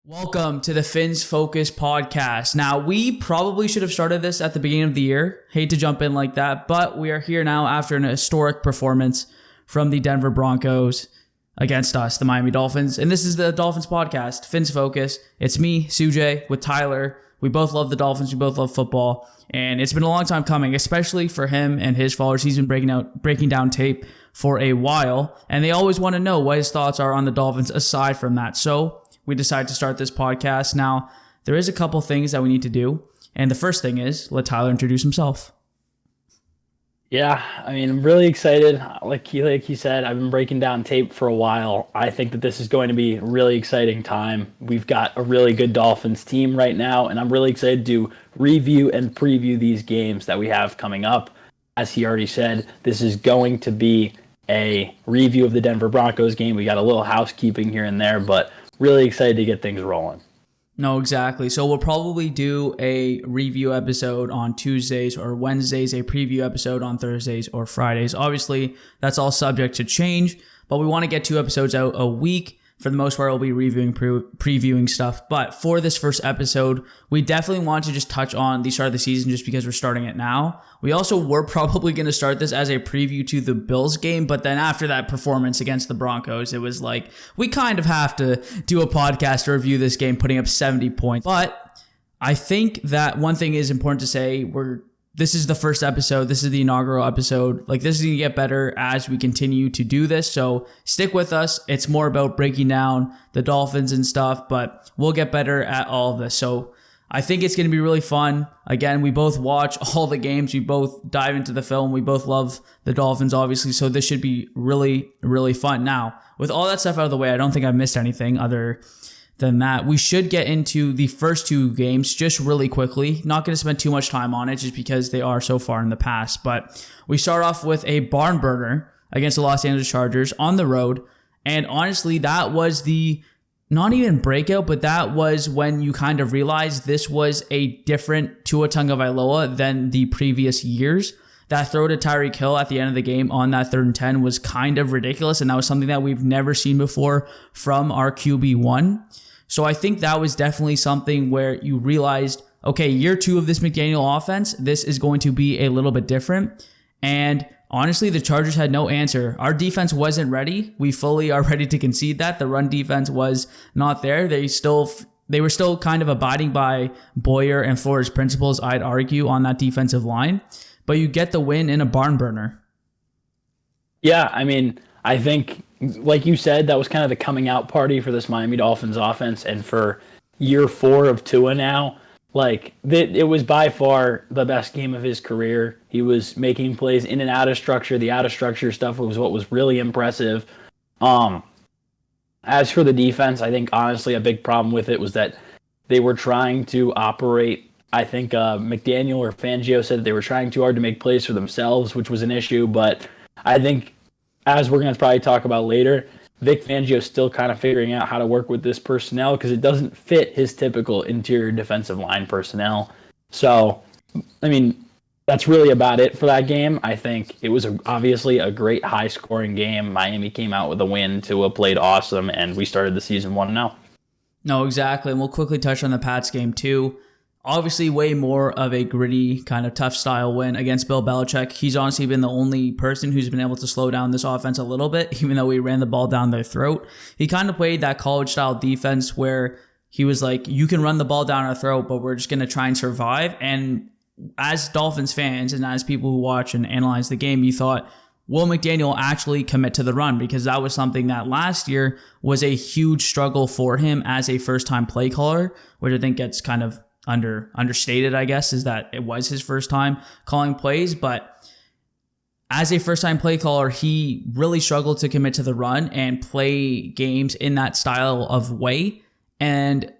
Welcome to the FinsFocus Podcast. Now, we probably should have started this at the beginning of the year. Hate to jump in like that, but we are here now after an historic performance from the Denver Broncos against us, the Miami Dolphins. And this is the Dolphins Podcast, FinsFocus. It's me, Sujay, with Tyler. We both love the Dolphins. We both love football. And it's been a long time coming, especially for him and his followers. He's been breaking down tape for a while, and they always want to know what his thoughts are on the Dolphins aside from that. So we decided to start this podcast. Now, there is a couple things that we need to do. And the first thing is let Tyler introduce himself. Yeah, I'm really excited. Like he said, I've been breaking down tape for a while. I think that this is going to be a really exciting time. We've got a really good Dolphins team right now, and I'm really excited to review and preview these games that we have coming up. As he already said, this is going to be a review of the Denver Broncos game. We got a little housekeeping here and there, but really excited to get things rolling. No, exactly. So we'll probably do a review episode on Tuesdays or Wednesdays, a preview episode on Thursdays or Fridays. Obviously, that's all subject to change, but we want to get 2 episodes out a week. For the most part, we'll be reviewing, previewing stuff. But for this first episode, we definitely want to just touch on the start of the season just because we're starting it now. We also were probably going to start this as a preview to the Bills game, but then after that performance against the Broncos, it was like, we kind of have to do a podcast to review this game, putting up 70 points. But I think that one thing is important to say, this is the first episode. This is the inaugural episode. This is going to get better as we continue to do this. So stick with us. It's more about breaking down the Dolphins and stuff, but we'll get better at all of this. So I think it's going to be really fun. Again, we both watch all the games. We both dive into the film. We both love the Dolphins, obviously. So this should be really, really fun. Now, with all that stuff out of the way, I don't think I've missed anything other than that. We should get into the first 2 games just really quickly. Not going to spend too much time on it just because they are so far in the past. But we start off with a barn burner against the Los Angeles Chargers on the road. And honestly, that was the not even breakout, but that was when you kind of realized this was a different Tua Tagovailoa than the previous years. That throw to Tyreek Hill at the end of the game on that 3rd and 10 was kind of ridiculous. And that was something that we've never seen before from our QB1. So I think that was definitely something where you realized, okay, year 2 of this McDaniel offense, this is going to be a little bit different. And honestly, the Chargers had no answer. Our defense wasn't ready. We fully are ready to concede that. The run defense was not there. They were still kind of abiding by Boyer and Flores' principles, I'd argue, on that defensive line. But you get the win in a barn burner. Yeah, I think, like you said, that was kind of the coming out party for this Miami Dolphins offense. And for year 4 of Tua now, it was by far the best game of his career. He was making plays in and out of structure. The out of structure stuff was what was really impressive. As for the defense, I think honestly a big problem with it was that they were trying to operate. I think McDaniel or Fangio said that they were trying too hard to make plays for themselves, which was an issue. But I think, as we're going to probably talk about later, Vic Fangio's still kind of figuring out how to work with this personnel because it doesn't fit his typical interior defensive line personnel. So, that's really about it for that game. I think it was obviously a great high-scoring game. Miami came out with a win. Tua played awesome, and we started the season 1-0. No, exactly. And we'll quickly touch on the Pats game too. Obviously, way more of a gritty, kind of tough style win against Bill Belichick. He's honestly been the only person who's been able to slow down this offense a little bit, even though we ran the ball down their throat. He kind of played that college-style defense where he was like, you can run the ball down our throat, but we're just going to try and survive. And as Dolphins fans and as people who watch and analyze the game, you thought, will McDaniel actually commit to the run? Because that was something that last year was a huge struggle for him as a first-time play caller, which I think gets kind of understated, I guess, is that it was his first time calling plays. But as a first-time play caller, he really struggled to commit to the run and play games in that style of way. And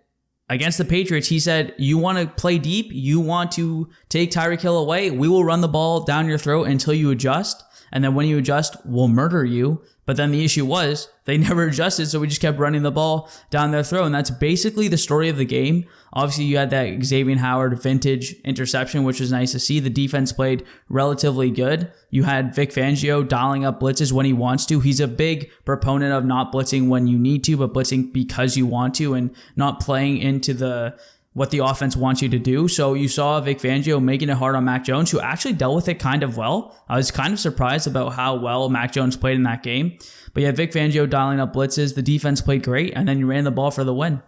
against the Patriots, he said, you want to play deep? You want to take Tyreek Hill away? We will run the ball down your throat until you adjust. And then when you adjust, we'll murder you. But then the issue was they never adjusted, so we just kept running the ball down their throat. And that's basically the story of the game. Obviously, you had that Xavier Howard vintage interception, which was nice to see. The defense played relatively good. You had Vic Fangio dialing up blitzes when he wants to. He's a big proponent of not blitzing when you need to, but blitzing because you want to, and not playing into what the offense wants you to do. So you saw Vic Fangio making it hard on Mac Jones, who actually dealt with it kind of well. I was kind of surprised about how well Mac Jones played in that game. But yeah, Vic Fangio dialing up blitzes. The defense played great, and then you ran the ball for the win.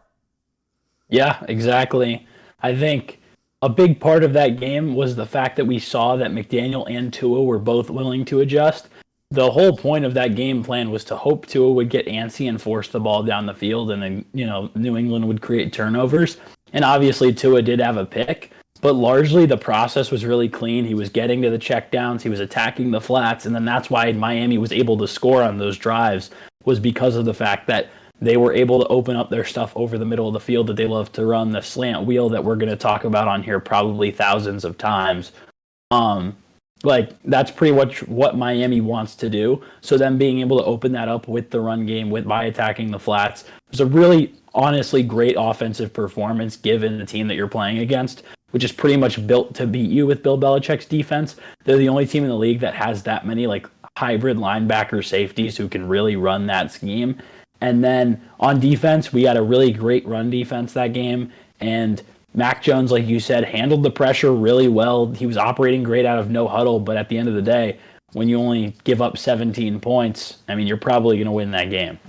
Yeah, exactly. I think a big part of that game was the fact that we saw that McDaniel and Tua were both willing to adjust. The whole point of that game plan was to hope Tua would get antsy and force the ball down the field, and then, New England would create turnovers. And obviously Tua did have a pick, but largely the process was really clean. He was getting to the checkdowns, he was attacking the flats, and then that's why Miami was able to score on those drives, was because of the fact that they were able to open up their stuff over the middle of the field that they love to run, the slant wheel that we're going to talk about on here probably thousands of times. That's pretty much what Miami wants to do. So them being able to open that up with the run game, by attacking the flats, was a really honestly great offensive performance given the team that you're playing against, which is pretty much built to beat you with Bill Belichick's defense. They're the only team in the league that has that many hybrid linebacker safeties who can really run that scheme. And then on defense, we had a really great run defense that game, and Mac Jones, like you said, handled the pressure really well. He was operating great out of no huddle, but at the end of the day, when you only give up 17 points, you're probably going to win that game.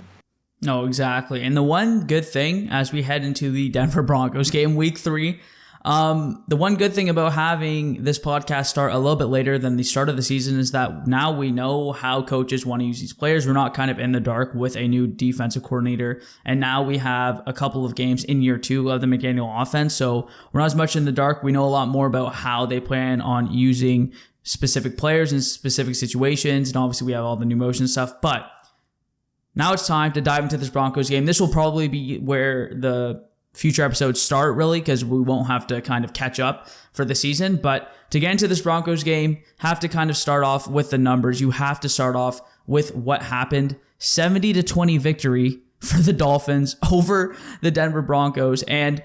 No, exactly. And the one good thing as we head into the Denver Broncos game, week 3, the one good thing about having this podcast start a little bit later than the start of the season is that now we know how coaches want to use these players. We're not kind of in the dark with a new defensive coordinator. And now we have a couple of games in year 2 of the McDaniel offense. So we're not as much in the dark. We know a lot more about how they plan on using specific players in specific situations. And obviously we have all the new motion stuff. But now it's time to dive into this Broncos game. This will probably be where the future episodes start, really, because we won't have to kind of catch up for the season. But to get into this Broncos game, have to kind of start off with the numbers. You have to start off with what happened. 70-20 victory for the Dolphins over the Denver Broncos. And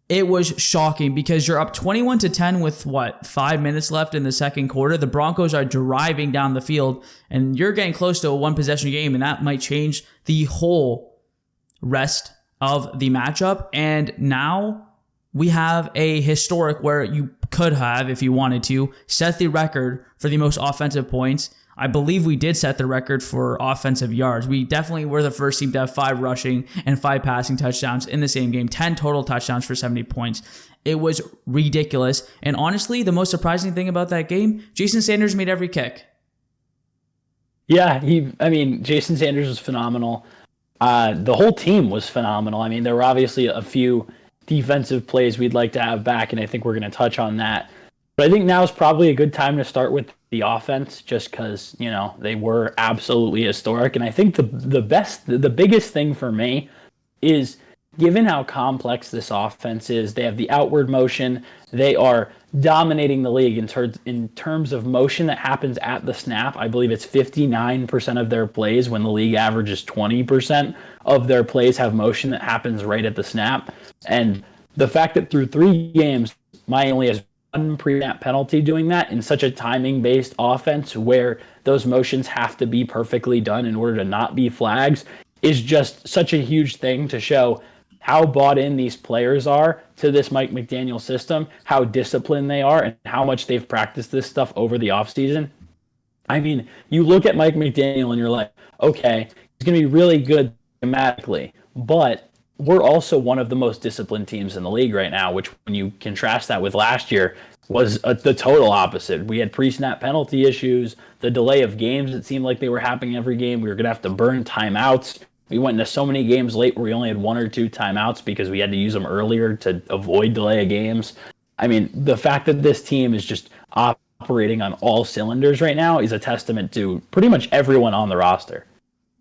it was shocking because you're up 21-10 with 5 minutes left in the second quarter. The Broncos are driving down the field and you're getting close to a one possession game, and that might change the whole rest of the matchup. And now we have a historic where you could have, if you wanted to, set the record for the most offensive points. I believe we did set the record for offensive yards. We definitely were the first team to have 5 rushing and 5 passing touchdowns in the same game, 10 total touchdowns for 70 points. It was ridiculous. And honestly, the most surprising thing about that game, Jason Sanders made every kick. Yeah, Jason Sanders was phenomenal. The whole team was phenomenal. There were obviously a few defensive plays we'd like to have back, and I think we're going to touch on that. But I think now is probably a good time to start with the offense, just because, they were absolutely historic. And I think the biggest thing for me is, given how complex this offense is, they have the outward motion. They are dominating the league in terms of motion that happens at the snap. I believe it's 59% of their plays, when the league average is 20% of their plays have motion that happens right at the snap. And the fact that through 3 games, Miami has one pre-snap penalty doing that in such a timing-based offense where those motions have to be perfectly done in order to not be flags is just such a huge thing to show how bought in these players are to this Mike McDaniel system, how disciplined they are, and how much they've practiced this stuff over the offseason. You look at Mike McDaniel and you're like, okay, he's going to be really good schematically, but we're also one of the most disciplined teams in the league right now, which when you contrast that with last year was the total opposite. We had pre-snap penalty issues, the delay of games, it seemed like they were happening every game. We were going to have to burn timeouts. We went into so many games late where we only had 1 or 2 timeouts because we had to use them earlier to avoid delay of games. The fact that this team is just operating on all cylinders right now is a testament to pretty much everyone on the roster.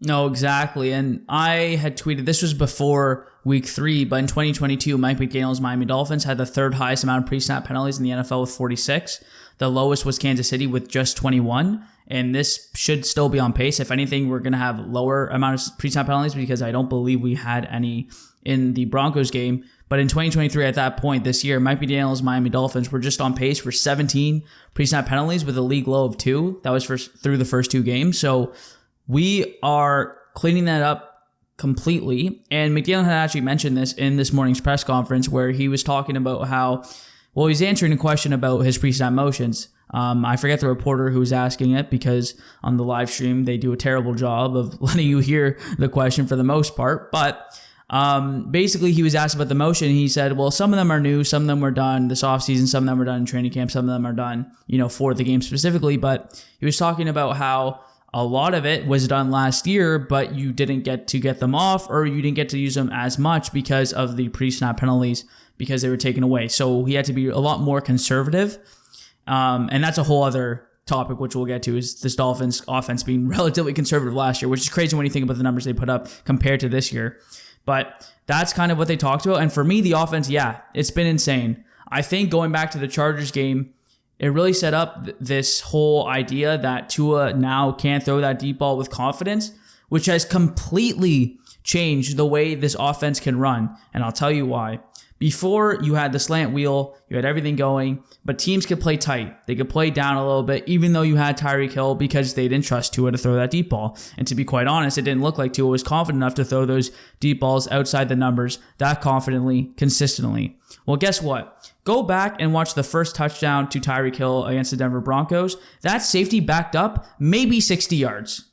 No, exactly. And I had tweeted, this was before week 3, but in 2022, Mike McDaniel's Miami Dolphins had the third highest amount of pre-snap penalties in the NFL with 46. The lowest was Kansas City with just 21. And this should still be on pace. If anything, we're going to have lower amount of pre-snap penalties because I don't believe we had any in the Broncos game. But in 2023, at that point this year, Mike McDaniel's Miami Dolphins were just on pace for 17 pre-snap penalties with a league low of 2. That was through the first 2 games. So we are cleaning that up completely. And McDaniel had actually mentioned this in this morning's press conference where he was talking about how, well, he's answering a question about his pre-snap motions. I forget the reporter who was asking it because on the live stream, they do a terrible job of letting you hear the question for the most part. But basically, he was asked about the motion. And he said, well, some of them are new. Some of them were done this offseason. Some of them were done in training camp. Some of them are done, for the game specifically. But he was talking about how a lot of it was done last year, but you didn't get to get them off or you didn't get to use them as much because of the pre-snap penalties because they were taken away. So he had to be a lot more conservative. And that's a whole other topic, which we'll get to, is this Dolphins offense being relatively conservative last year, which is crazy when you think about the numbers they put up compared to this year. But that's kind of what they talked about. And for me, the offense, it's been insane. I think going back to the Chargers game, it really set up this whole idea that Tua now can't throw that deep ball with confidence, which has completely changed the way this offense can run. And I'll tell you why. Before, you had the slant wheel, you had everything going, but teams could play tight. They could play down a little bit, even though you had Tyreek Hill, because they didn't trust Tua to throw that deep ball. And to be quite honest, it didn't look like Tua was confident enough to throw those deep balls outside the numbers that confidently, consistently. Well, guess what? Go back and watch the first touchdown to Tyreek Hill against the Denver Broncos. That safety backed up maybe 60 yards.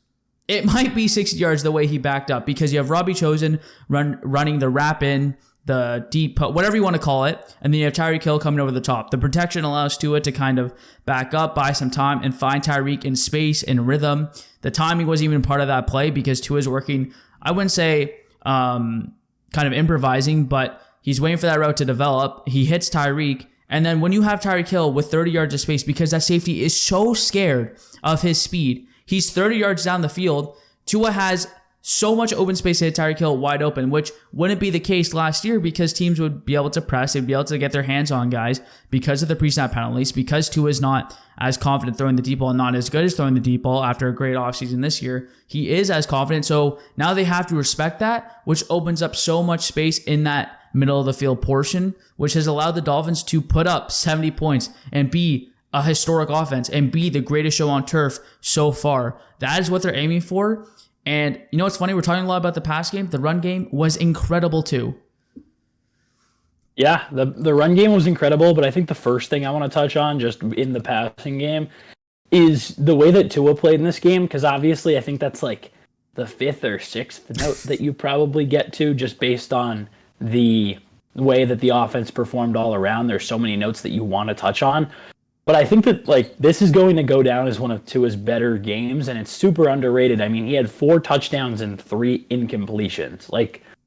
It might be 60 yards the way he backed up because you have Robbie Chosen running the wrap in, the deep, whatever you want to call it, and then you have Tyreek Hill coming over the top. The protection allows Tua to kind of back up, buy some time, and find Tyreek in space and rhythm. The timing wasn't even part of that play because Tua's working, I wouldn't say kind of improvising, but he's waiting for that route to develop. He hits Tyreek, and then when you have Tyreek Hill with 30 yards of space, because that safety is so scared of his speed, he's 30 yards down the field. Tua has so much open space to hit Tyreek Hill wide open, which wouldn't be the case last year because teams would be able to press, they'd be able to get their hands on guys because of the pre-snap penalties, because Tua is not as confident throwing the deep ball and not as good as throwing the deep ball after a great offseason this year. He is as confident, so now they have to respect that, which opens up so much space in that middle of the field portion, which has allowed the Dolphins to put up 70 points and be a historic offense and be the greatest show on turf so far. That is what they're aiming for. And you know what's funny? We're talking a lot about the pass game. The run game was incredible too. Yeah, the run game was incredible, but I think the first thing I want to touch on just in the passing game is the way that Tua played in this game, because obviously I think that's like the 5th or 6th note that you probably get to just based on the way that the offense performed all around. There's so many notes that you want to touch on. But I think that this is going to go down as one of Tua's better games, and it's super underrated. I mean, he had 4 touchdowns and 3 incompletions.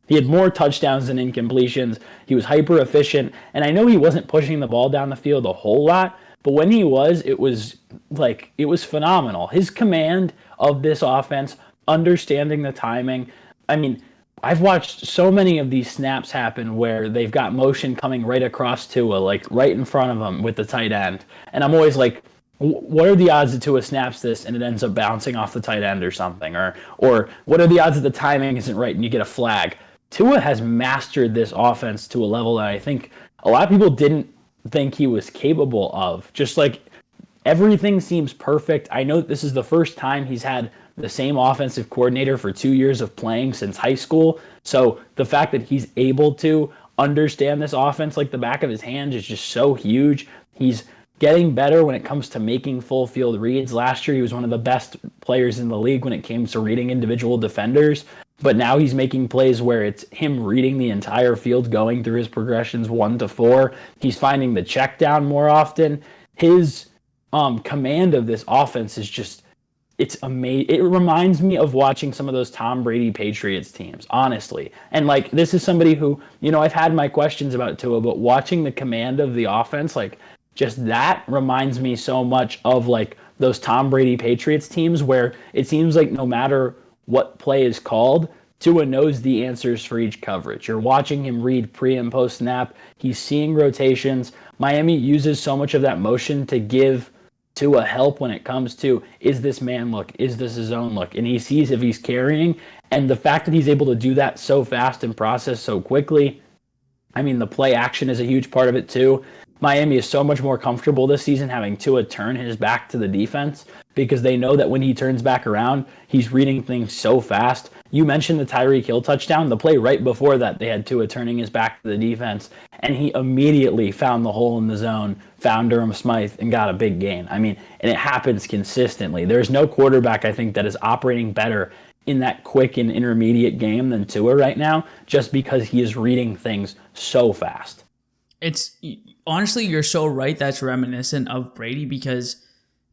He had more touchdowns than incompletions. He was hyper efficient, and I know he wasn't pushing the ball down the field a whole lot, but when he was, it was phenomenal. His command of this offense, understanding the timing. I mean, I've watched so many of these snaps happen where they've got motion coming right across Tua, right in front of him with the tight end. And I'm always like, what are the odds that Tua snaps this and it ends up bouncing off the tight end or something? Or what are the odds that the timing isn't right and you get a flag? Tua has mastered this offense to a level that I think a lot of people didn't think he was capable of. Just everything seems perfect. I know that this is the first time he's had the same offensive coordinator for 2 years of playing since high school. So the fact that he's able to understand this offense like the back of his hand is just so huge. He's getting better when it comes to making full field reads. Last year, he was one of the best players in the league when it came to reading individual defenders. But now he's making plays where it's him reading the entire field, going through his progressions 1 to 4. He's finding the check down more often. His command of this offense is just, it's amazing. It reminds me of watching some of those Tom Brady Patriots teams, honestly. And this is somebody who, I've had my questions about Tua, but watching the command of the offense, just that reminds me so much of those Tom Brady Patriots teams where it seems like no matter what play is called, Tua knows the answers for each coverage. You're watching him read pre and post snap. He's seeing rotations. Miami uses so much of that motion to give Tua help when it comes to, is this man look? Is this his own look? And he sees if he's carrying. And the fact that he's able to do that so fast and process so quickly, I mean, the play action is a huge part of it too. Miami is so much more comfortable this season having Tua turn his back to the defense because they know that when he turns back around, he's reading things so fast. You mentioned the Tyreek Hill touchdown. The play right before that, they had Tua turning his back to the defense, and he immediately found the hole in the zone, found Durham Smythe, and got a big gain. I mean, and it happens consistently. There's no quarterback, I think, that is operating better in that quick and intermediate game than Tua right now, just because he is reading things so fast. It's honestly, you're so right. That's reminiscent of Brady because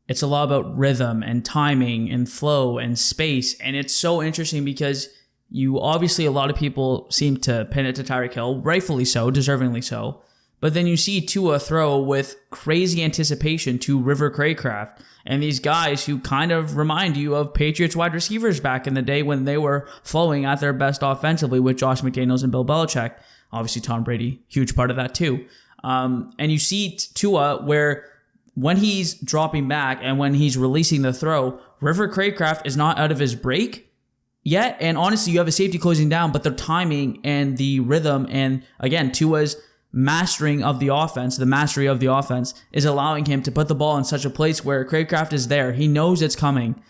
it's a lot about rhythm and timing and flow and space. And it's so interesting because you obviously, a lot of people seem to pin it to Tyreek Hill, rightfully so, deservingly so. But then you see Tua throw with crazy anticipation to River Craycraft and these guys who kind of remind you of Patriots wide receivers back in the day when they were flowing at their best offensively with Josh McDaniels and Bill Belichick. Obviously, Tom Brady, huge part of that too. And you see Tua where when he's dropping back and when he's releasing the throw, River Craycraft is not out of his break yet. And honestly, you have a safety closing down, but the timing and the rhythm and, again, Tua's mastering of the offense, the mastery of the offense, is allowing him to put the ball in such a place where Craycraft is there. He knows it's coming.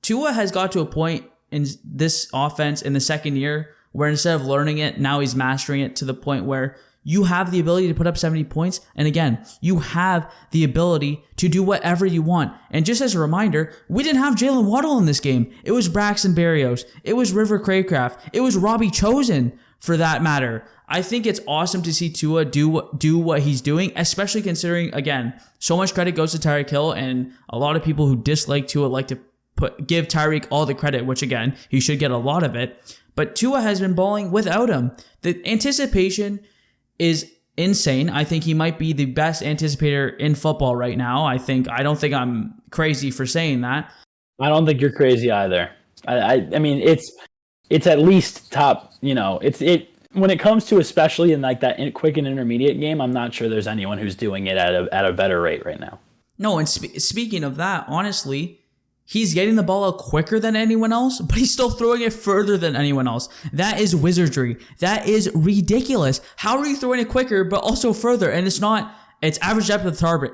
Tua has got to a point in this offense in the second year where instead of learning it, now he's mastering it to the point where you have the ability to put up 70 points. And again, you have the ability to do whatever you want. And just as a reminder, we didn't have Jalen Waddle in this game. It was Braxton Berrios. It was River Craycraft. It was Robbie Chosen, for that matter. I think it's awesome to see Tua do what he's doing, especially considering, again, so much credit goes to Tyreek Hill, and a lot of people who dislike Tua like to give Tyreek all the credit, which again, he should get a lot of it. But Tua has been balling without him. The anticipation is insane. I think he might be the best anticipator in football right now. I don't think I'm crazy for saying that. I don't think you're crazy either. I mean, it's at least top, when it comes to, especially in like that quick and intermediate game, I'm not sure there's anyone who's doing it at a better rate right now. No, and speaking of that, honestly, he's getting the ball out quicker than anyone else, but he's still throwing it further than anyone else. That is wizardry. That is ridiculous. How are you throwing it quicker, but also further? And it's average depth of target.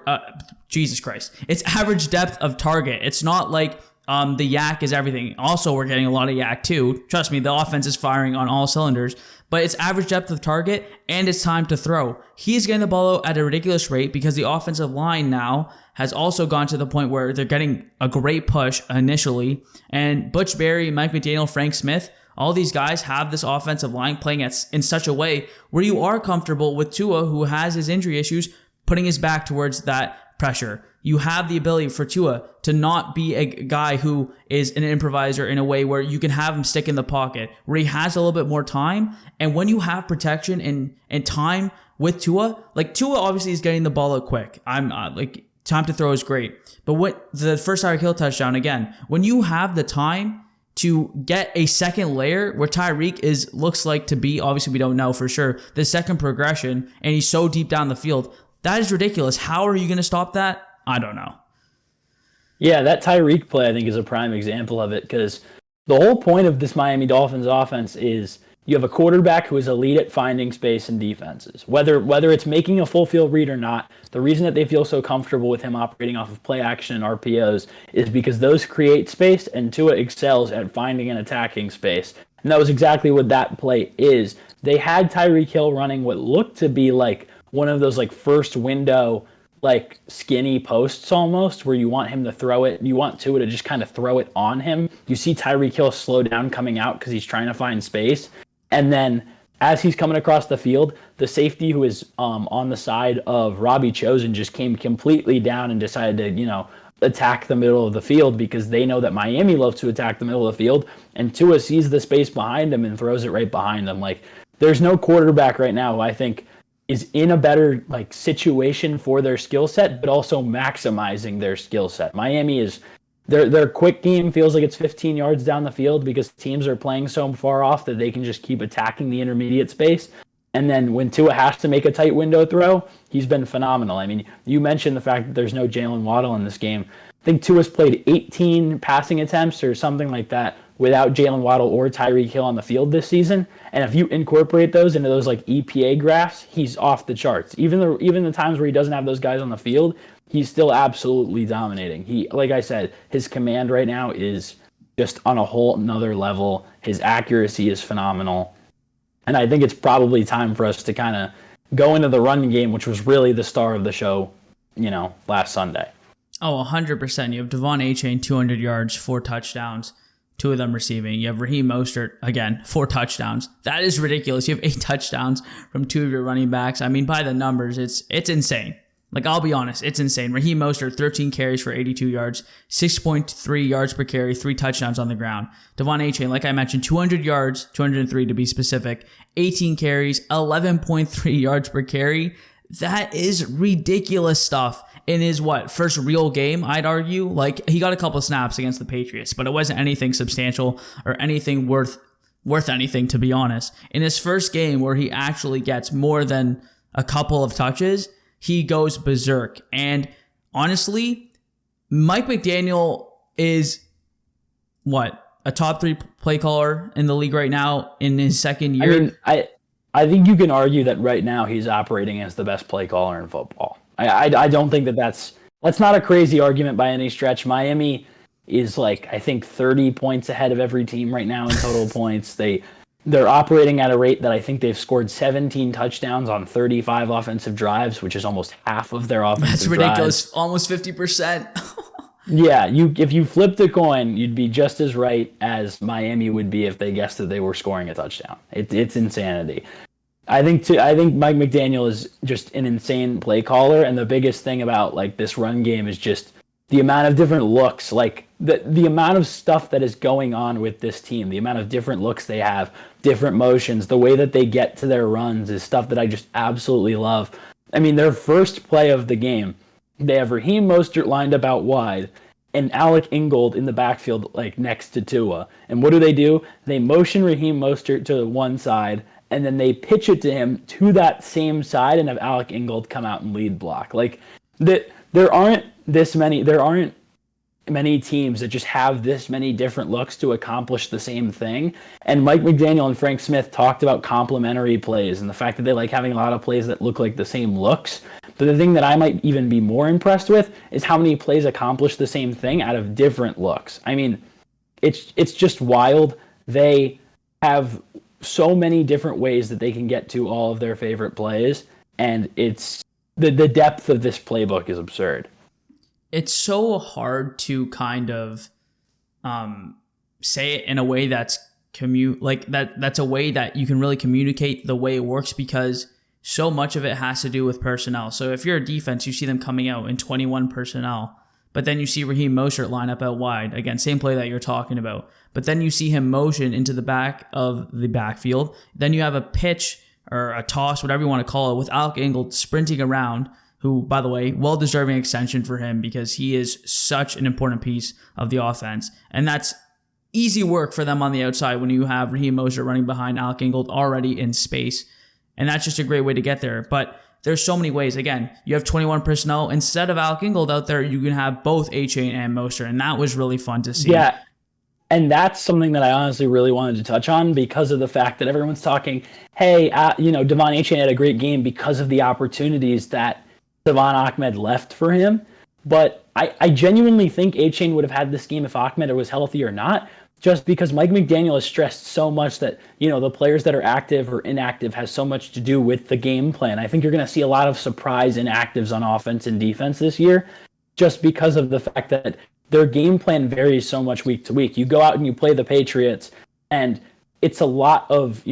Jesus Christ. It's average depth of target. It's not like the yak is everything. Also, we're getting a lot of yak too. Trust me, the offense is firing on all cylinders. But it's average depth of target, and it's time to throw. He's getting the ball out at a ridiculous rate because the offensive line now has also gone to the point where they're getting a great push initially. And Butch Berry, Mike McDaniel, Frank Smith, all these guys have this offensive line playing in such a way where you are comfortable with Tua, who has his injury issues, putting his back towards that pressure. You have the ability for Tua to not be a guy who is an improviser in a way where you can have him stick in the pocket, where he has a little bit more time. And when you have protection and time with Tua, like Tua obviously is getting the ball out quick. Time to throw is great. But what the first Tyreek Hill touchdown, again, when you have the time to get a second layer where Tyreek looks like to be, obviously we don't know for sure, the second progression, and he's so deep down the field, that is ridiculous. How are you going to stop that? I don't know. Yeah, that Tyreek play, I think, is a prime example of it because the whole point of this Miami Dolphins offense is you have a quarterback who is elite at finding space in defenses. Whether it's making a full field read or not, the reason that they feel so comfortable with him operating off of play action and RPOs is because those create space, and Tua excels at finding and attacking space. And that was exactly what that play is. They had Tyreek Hill running what looked to be like one of those like first window, like skinny posts almost, where you want him to throw it. You want Tua to just kind of throw it on him. You see Tyreek Hill slow down coming out because he's trying to find space. And then as he's coming across the field, the safety who is on the side of Robbie Chosen just came completely down and decided to, attack the middle of the field because they know that Miami loves to attack the middle of the field. And Tua sees the space behind him and throws it right behind them. Like, there's no quarterback right now who I think is in a better situation for their skill set, but also maximizing their skill set. Miami is their quick game feels like it's 15 yards down the field because teams are playing so far off that they can just keep attacking the intermediate space. And then when Tua has to make a tight window throw, he's been phenomenal. I mean, you mentioned the fact that there's no Jalen Waddle in this game. I think Tua's played 18 passing attempts or something like that without Jalen Waddle or Tyreek Hill on the field this season. And if you incorporate those into those like EPA graphs, he's off the charts. Even the times where he doesn't have those guys on the field, he's still absolutely dominating. He, like I said, his command right now is just on a whole nother level. His accuracy is phenomenal. And I think it's probably time for us to kind of go into the run game, which was really the star of the show, last Sunday. Oh, 100%. You have Devon Achane, 200 yards, 4 touchdowns, 2 of them receiving. You have Raheem Mostert, again, 4 touchdowns. That is ridiculous. You have 8 touchdowns from 2 of your running backs. I mean, by the numbers, it's insane. Like, I'll be honest, it's insane. Raheem Mostert, 13 carries for 82 yards, 6.3 yards per carry, 3 touchdowns on the ground. Devon Achane, like I mentioned, 200 yards, 203 to be specific, 18 carries, 11.3 yards per carry. That is ridiculous stuff in his, first real game, I'd argue. Like, he got a couple of snaps against the Patriots, but it wasn't anything substantial or anything worth anything, to be honest. In his first game where he actually gets more than a couple of touches, he goes berserk. And honestly, Mike McDaniel is a top 3 play caller in the league right now in his second year. I mean, I think you can argue that right now he's operating as the best play caller in football. I don't think that's not a crazy argument by any stretch. Miami is I think 30 points ahead of every team right now in total points. They're operating at a rate that I think they've scored 17 touchdowns on 35 offensive drives, which is almost half of their offensive drives. That's ridiculous. Almost 50%. Yeah, if you flipped a coin, you'd be just as right as Miami would be if they guessed that they were scoring a touchdown. It's insanity. I think Mike McDaniel is just an insane play caller, and the biggest thing about this run game is just the amount of different looks, the amount of stuff that is going on with this team, the amount of different looks they have, different motions, the way that they get to their runs is stuff that I just absolutely love. I mean, their first play of the game, they have Raheem Mostert lined up out wide and Alec Ingold in the backfield next to Tua. And what do? They motion Raheem Mostert to one side, and then they pitch it to him to that same side and have Alec Ingold come out and lead block. There aren't many teams that just have this many different looks to accomplish the same thing. And Mike McDaniel and Frank Smith talked about complementary plays and the fact that they like having a lot of plays that look like the same looks. But the thing that I might even be more impressed with is how many plays accomplish the same thing out of different looks. I mean, it's just wild. They have so many different ways that they can get to all of their favorite plays, and it's the depth of this playbook is absurd. It's so hard to kind of say it in a way that's that's a way that you can really communicate the way it works, because so much of it has to do with personnel. So if you're a defense, you see them coming out in 21 personnel, but then you see Raheem Mostert line up out wide. Again, same play that you're talking about. But then you see him motion into the back of the backfield. Then you have a pitch or a toss, whatever you want to call it, with Alec Ingold sprinting around, who, by the way, well-deserving extension for him because he is such an important piece of the offense. And that's easy work for them on the outside when you have Raheem Mostert running behind Alec Ingold already in space. And that's just a great way to get there. But there's so many ways. Again, you have 21 personnel. Instead of Alec Ingold out there, you can have both Achane and Mostert. And that was really fun to see. Yeah. And that's something that I honestly really wanted to touch on because of the fact that everyone's talking, hey, Devon Achane had a great game because of the opportunities that Devon Ahmed left for him. But I genuinely think Achane would have had this game if Ahmed was healthy or not, just because Mike McDaniel has stressed so much that, the players that are active or inactive has so much to do with the game plan. I think you're going to see a lot of surprise inactives on offense and defense this year, just because of the fact that their game plan varies so much week to week. You go out and you play the Patriots, and it's a lot of,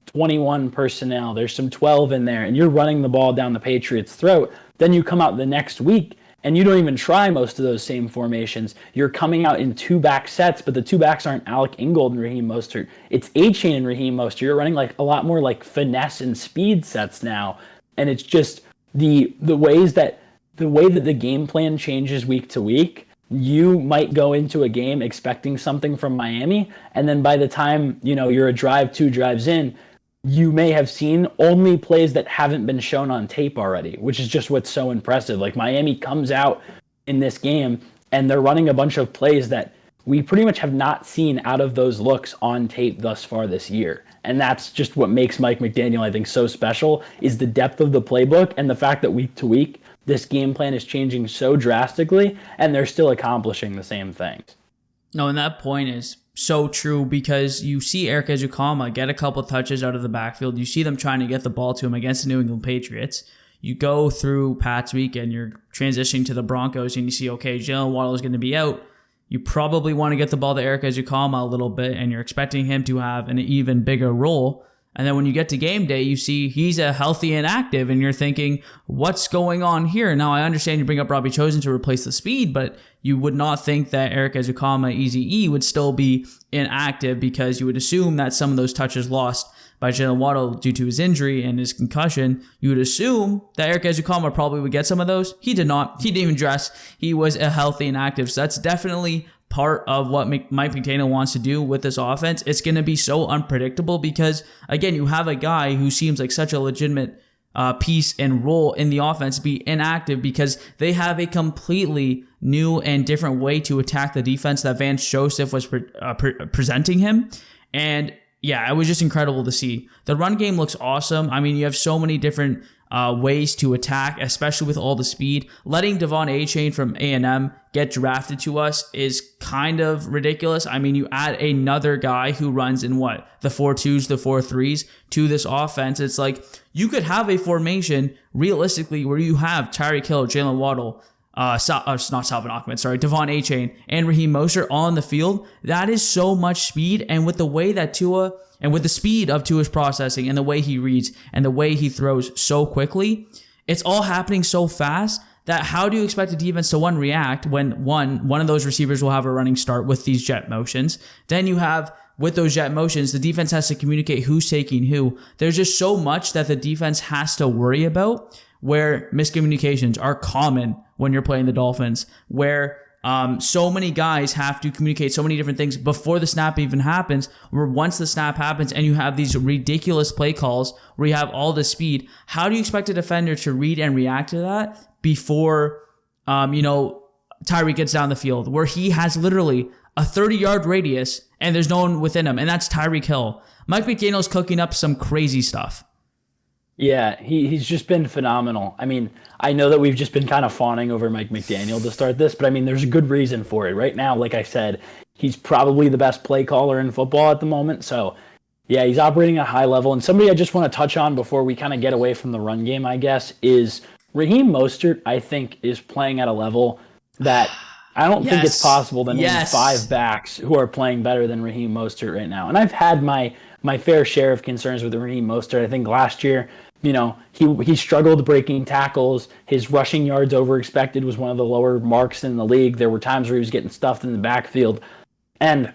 21 personnel. There's some 12 in there, and you're running the ball down the Patriots' throat. Then you come out the next week, and you don't even try most of those same formations. You're coming out in 2-back sets, but the 2 backs aren't Alec Ingold and Raheem Mostert. It's Achane and Raheem Mostert. You're running a lot more finesse and speed sets now, and it's just the way that the game plan changes week to week you might go into a game expecting something from Miami, and then by the time, you're a drive, 2 drives in, you may have seen only plays that haven't been shown on tape already, which is just what's so impressive. Like, Miami comes out in this game and they're running a bunch of plays that we pretty much have not seen out of those looks on tape thus far this year. And that's just what makes Mike McDaniel, I think, so special, is the depth of the playbook and the fact that week to week, this game plan is changing so drastically and they're still accomplishing the same things. No, and that point is so true, because you see Eric Ezukanma get a couple touches out of the backfield. You see them trying to get the ball to him against the New England Patriots. You go through Pat's week and you're transitioning to the Broncos and you see, okay, Jalen Waddle is going to be out. You probably want to get the ball to Eric Ezukanma a little bit, and you're expecting him to have an even bigger role. And then when you get to game day, you see he's a healthy and active, and you're thinking, what's going on here? Now, I understand you bring up Robbie Chosen to replace the speed, but you would not think that Eric Ezukanma, Eazy-E, would still be inactive, because you would assume that some of those touches lost by Jalen Waddle due to his injury and his concussion, you would assume that Eric Ezukanma probably would get some of those. He did not. He didn't even dress. He was a healthy and active. So that's definitely part of what Mike McDaniel wants to do with this offense. It's going to be so unpredictable because, again, you have a guy who seems like such a legitimate piece and role in the offense be inactive because they have a completely new and different way to attack the defense that Vance Joseph was presenting him. And yeah, it was just incredible to see. The run game looks awesome. I mean, you have so many different ways to attack, especially with all the speed. Letting Devon Achane from A&M get drafted to us is kind of ridiculous. I mean, you add another guy who runs in the 4-2s, the 4-3s to this offense. It's like you could have a formation realistically where you have Tyreek Hill, Jalen Waddle, not Salvin Ahmed, sorry, Devon Achane and Raheem Mostert on the field. That is so much speed, and with the way that Tua and with the speed of Tua's processing and the way he reads and the way he throws so quickly, it's all happening so fast that how do you expect a defense to react when one of those receivers will have a running start with these jet motions? Then you have, with those jet motions, the defense has to communicate who's taking who. There's just so much that the defense has to worry about, where miscommunications are common when you're playing the Dolphins, where so many guys have to communicate so many different things before the snap even happens, or once the snap happens and you have these ridiculous play calls where you have all the speed. How do you expect a defender to read and react to that before, Tyreek gets down the field, where he has literally a 30-yard radius and there's no one within him, and that's Tyreek Hill. Mike McDaniel's cooking up some crazy stuff. Yeah, he's just been phenomenal. I mean, I know that we've just been kind of fawning over Mike McDaniel to start this, but I mean, there's a good reason for it. Right now, like I said, he's probably the best play caller in football at the moment. So, yeah, he's operating at a high level. And somebody I just want to touch on before we kind of get away from the run game, I guess, is Raheem Mostert, I think, is playing at a level that I don't think it's possible to name 5 backs who are playing better than Raheem Mostert right now. And I've had my fair share of concerns with Raheem Mostert. I think last year, he struggled breaking tackles. His rushing yards over expected was one of the lower marks in the league. There were times where he was getting stuffed in the backfield. And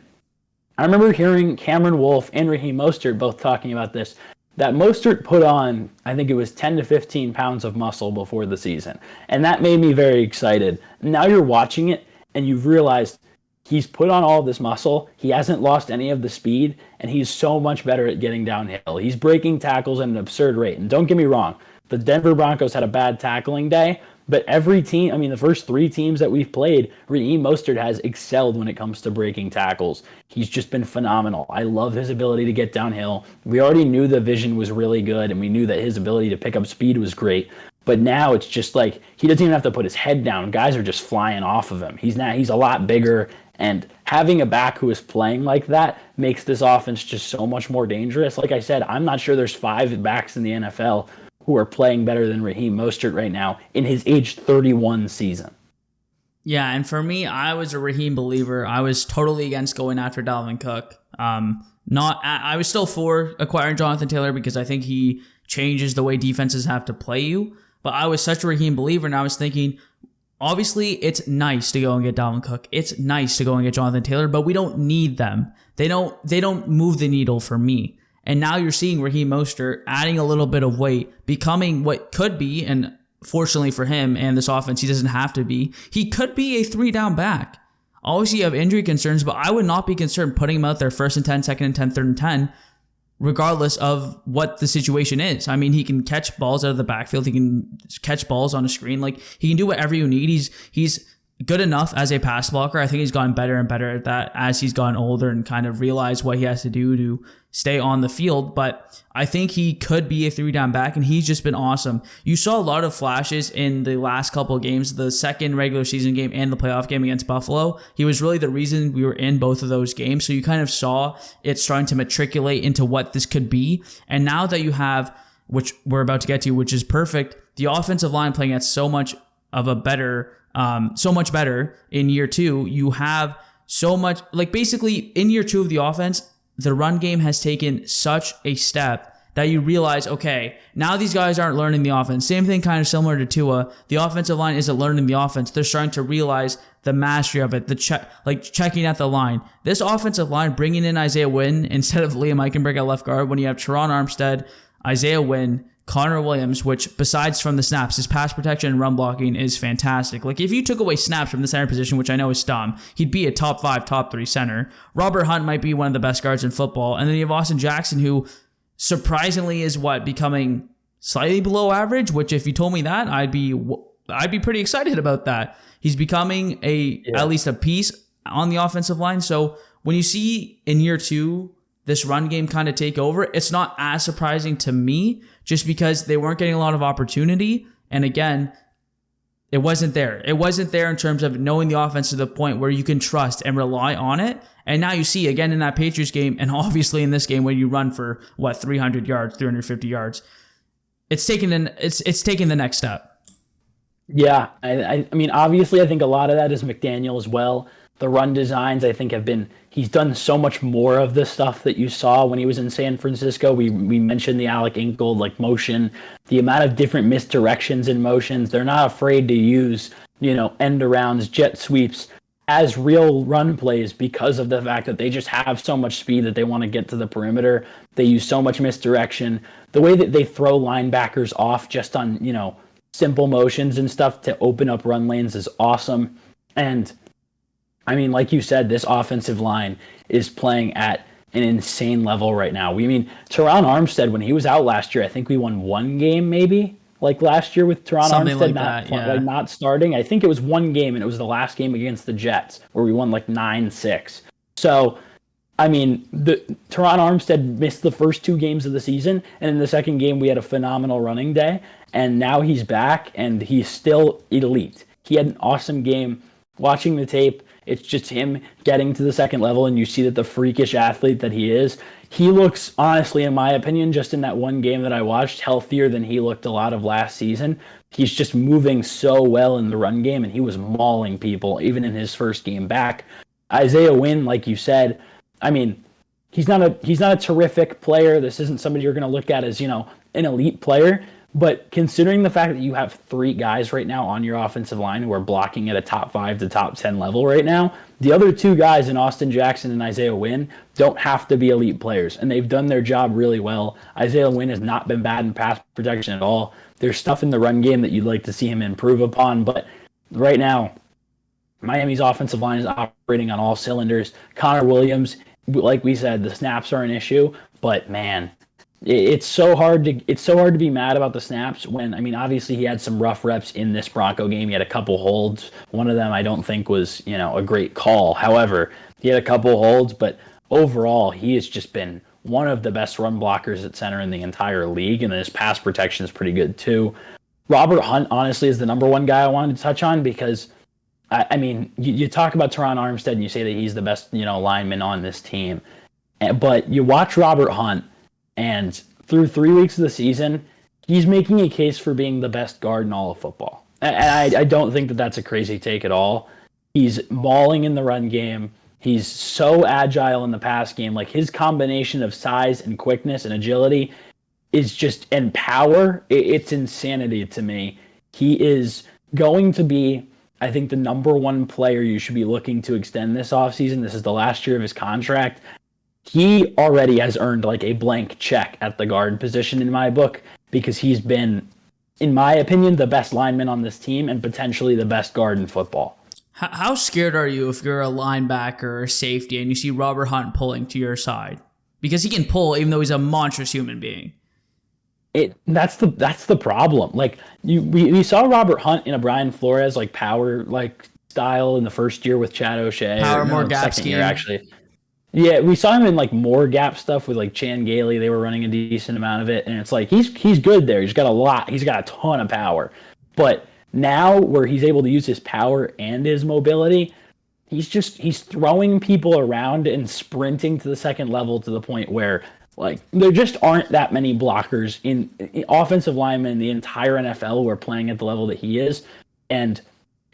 I remember hearing Cameron Wolfe and Raheem Mostert both talking about this, that Mostert put on, I think it was 10 to 15 pounds of muscle before the season. And that made me very excited. Now you're watching it and you've realized he's put on all this muscle. He hasn't lost any of the speed, and he's so much better at getting downhill. He's breaking tackles at an absurd rate. And don't get me wrong, the Denver Broncos had a bad tackling day, but every team, the first 3 teams that we've played, Raheem Mostert has excelled when it comes to breaking tackles. He's just been phenomenal. I love his ability to get downhill. We already knew the vision was really good, and we knew that his ability to pick up speed was great. But now it's just like he doesn't even have to put his head down. Guys are just flying off of him. He's a lot bigger. And having a back who is playing like that makes this offense just so much more dangerous. Like I said, I'm not sure there's 5 backs in the NFL who are playing better than Raheem Mostert right now in his age 31 season. Yeah, and for me, I was a Raheem believer. I was totally against going after Dalvin Cook. I was still for acquiring Jonathan Taylor because I think he changes the way defenses have to play you. But I was such a Raheem believer, and I was thinking, obviously, it's nice to go and get Dalvin Cook. It's nice to go and get Jonathan Taylor, but we don't need them. They don't move the needle for me. And now you're seeing Raheem Mostert adding a little bit of weight, becoming what could be, and fortunately for him and this offense, he doesn't have to be. He could be a 3-down back. Obviously, you have injury concerns, but I would not be concerned putting him out there 1st and 10, 2nd and 10, 3rd and 10, regardless of what the situation is. I mean, he can catch balls out of the backfield. He can catch balls on a screen. Like, he can do whatever you need. He's good enough as a pass blocker. I think he's gotten better and better at that as he's gotten older and kind of realized what he has to do to stay on the field. But I think he could be a 3-down back, and he's just been awesome. You saw a lot of flashes in the last couple of games, the second regular season game and the playoff game against Buffalo. He was really the reason we were in both of those games. So you kind of saw it starting to matriculate into what this could be. And now that you have, which we're about to get to, which is perfect, the offensive line playing at so much better in year 2. You have so much, like, basically in year 2 of the offense, the run game has taken such a step that you realize, okay, now these guys aren't learning the offense. Same thing kind of similar to Tua. The offensive line isn't learning the offense. They're starting to realize the mastery of it, checking at the line. This offensive line, bringing in Isaiah Wynn instead of Liam Eichenberg at left guard, when you have Teron Armstead, Isaiah Wynn, Connor Williams, which besides from the snaps, his pass protection and run blocking is fantastic. Like, if you took away snaps from the center position, which I know is dumb, he'd be a top 5, top 3 center. Robert Hunt might be one of the best guards in football. And then you have Austin Jackson, who surprisingly is becoming slightly below average, which if you told me that, I'd be pretty excited about that. He's becoming at least a piece on the offensive line. So when you see in year 2 this run game kind of take over, it's not as surprising to me, just because they weren't getting a lot of opportunity. And again, it wasn't there. It wasn't there in terms of knowing the offense to the point where you can trust and rely on it. And now you see again in that Patriots game, and obviously in this game where you run for 300 yards, 350 yards, it's taken the next step. Yeah, I mean, obviously, I think a lot of that is McDaniel as well. The run designs, I think, he's done so much more of the stuff that you saw when he was in San Francisco. We mentioned the Alec Ingold, motion, the amount of different misdirections in motions. They're not afraid to use, end arounds, jet sweeps as real run plays because of the fact that they just have so much speed that they want to get to the perimeter. They use so much misdirection. The way that they throw linebackers off just on, simple motions and stuff to open up run lanes is awesome. And I mean, like you said, this offensive line is playing at an insane level right now. Teron Armstead, when he was out last year, I think we won 1 game maybe, last year with Teron Armstead not starting. I think it was 1 game, and it was the last game against the Jets where we won 9-6. So, I mean, Teron Armstead missed the first 2 games of the season, and in the second game we had a phenomenal running day, and now he's back, and he's still elite. He had an awesome game. Watching the tape, it's just him getting to the second level, and you see that the freakish athlete that he is. He looks, honestly, in my opinion, just in that 1 game that I watched, healthier than he looked a lot of last season. He's just moving so well in the run game, and he was mauling people, even in his first game back. Isaiah Wynn, like you said, I mean, he's not a terrific player. This isn't somebody you're going to look at as, an elite player. But considering the fact that you have 3 guys right now on your offensive line who are blocking at a top 5 to top 10 level right now, the other 2 guys in Austin Jackson and Isaiah Wynn don't have to be elite players, and they've done their job really well. Isaiah Wynn has not been bad in pass protection at all. There's stuff in the run game that you'd like to see him improve upon, but right now, Miami's offensive line is operating on all cylinders. Connor Williams, like we said, the snaps are an issue, but man, it's so hard to be mad about the snaps when, I mean, obviously he had some rough reps in this Bronco game. He had a couple holds. One of them I don't think was, a great call. However, he had a couple holds, but overall he has just been one of the best run blockers at center in the entire league, and his pass protection is pretty good too. Robert Hunt, honestly, is the number 1 guy I wanted to touch on because, I mean, you talk about Teron Armstead and you say that he's the best, lineman on this team. But you watch Robert Hunt, and through 3 weeks of the season, he's making a case for being the best guard in all of football. And I don't think that that's a crazy take at all. He's mauling in the run game. He's so agile in the pass game. His combination of size and quickness and agility is just, and power, it's insanity to me. He is going to be, I think, the number 1 player you should be looking to extend this offseason. This is the last year of his contract. He already has earned a blank check at the guard position in my book because he's been in my opinion, the best lineman on this team and potentially the best guard in football. How scared are you if you're a linebacker or a safety and you see Robert Hunt pulling to your side? Because he can pull even though he's a monstrous human being. That's the problem. Like we saw Robert Hunt in a Brian Flores like power like style in the first year with Chad O'Shea. Power more gap second scheme. year actually. Yeah, we saw him in like more gap stuff with like Chan Gailey. They were running a decent amount of it, and it's like he's good there. He's got a ton of power. But now where he's able to use his power and his mobility, he's throwing people around and sprinting to the second level to the point where like there just aren't that many blockers in offensive linemen in the entire NFL who are playing at the level that he is. And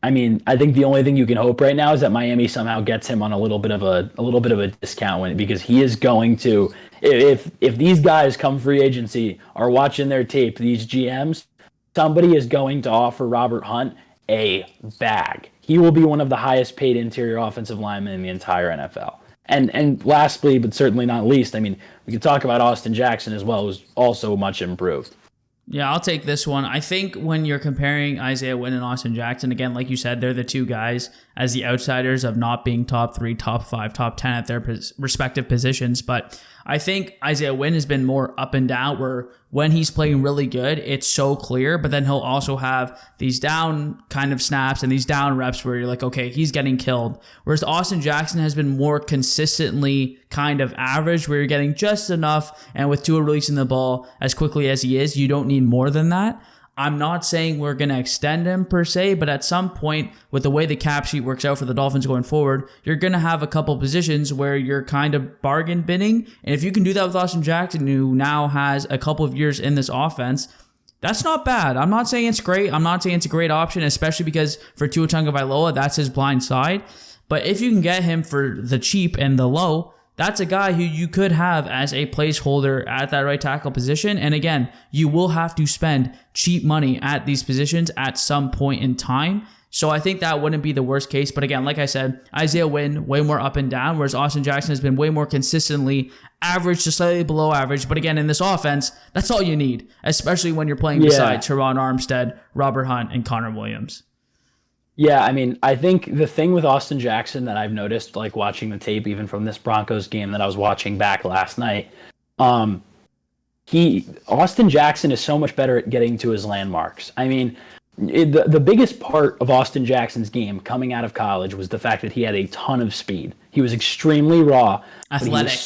I mean, I think the only thing you can hope right now is that Miami somehow gets him on a little bit of a discount because he is going to, if these guys come free agency are watching their tape, these GMs, somebody is going to offer Robert Hunt a bag. He will be one of the highest paid interior offensive linemen in the entire NFL. And lastly, but certainly not least, I mean, we could talk about Austin Jackson as well, who's also much improved. Yeah, I'll take this one. I think when you're comparing Isaiah Wynn and Austin Jackson, again, like you said, they're the two guys as the outsiders of not being top 3, top 5, top 10 at their respective positions. But I think Isaiah Wynn has been more up and down where when he's playing really good, it's so clear, but then he'll also have these down kind of snaps and these down reps where you're like, okay, he's getting killed. Whereas Austin Jackson has been more consistently kind of average where you're getting just enough. And with Tua releasing the ball as quickly as he is, you don't need more than that. I'm not saying we're going to extend him per se, but at some point, with the way the cap sheet works out for the Dolphins going forward, you're going to have a couple positions where you're kind of bargain binning. And if you can do that with Austin Jackson, who now has a couple of years in this offense, that's not bad. I'm not saying it's great. I'm not saying it's a great option, especially because for Tua Tagovailoa, that's his blind side. But if you can get him for the cheap and the low, that's a guy who you could have as a placeholder at that right tackle position. And again, you will have to spend cheap money at these positions at some point in time. So I think that wouldn't be the worst case. But again, like I said, Isaiah Wynn, way more up and down, whereas Austin Jackson has been way more consistently average to slightly below average. But again, in this offense, that's all you need, especially when you're playing beside Teron Armstead, Robert Hunt, and Connor Williams. Yeah, I mean, I think the thing with Austin Jackson that I've noticed, like watching the tape, even from this Broncos game that I was watching back last night, Austin Jackson is so much better at getting to his landmarks. I mean, the biggest part of Austin Jackson's game coming out of college was the fact that he had a ton of speed. He was extremely raw. Athletic.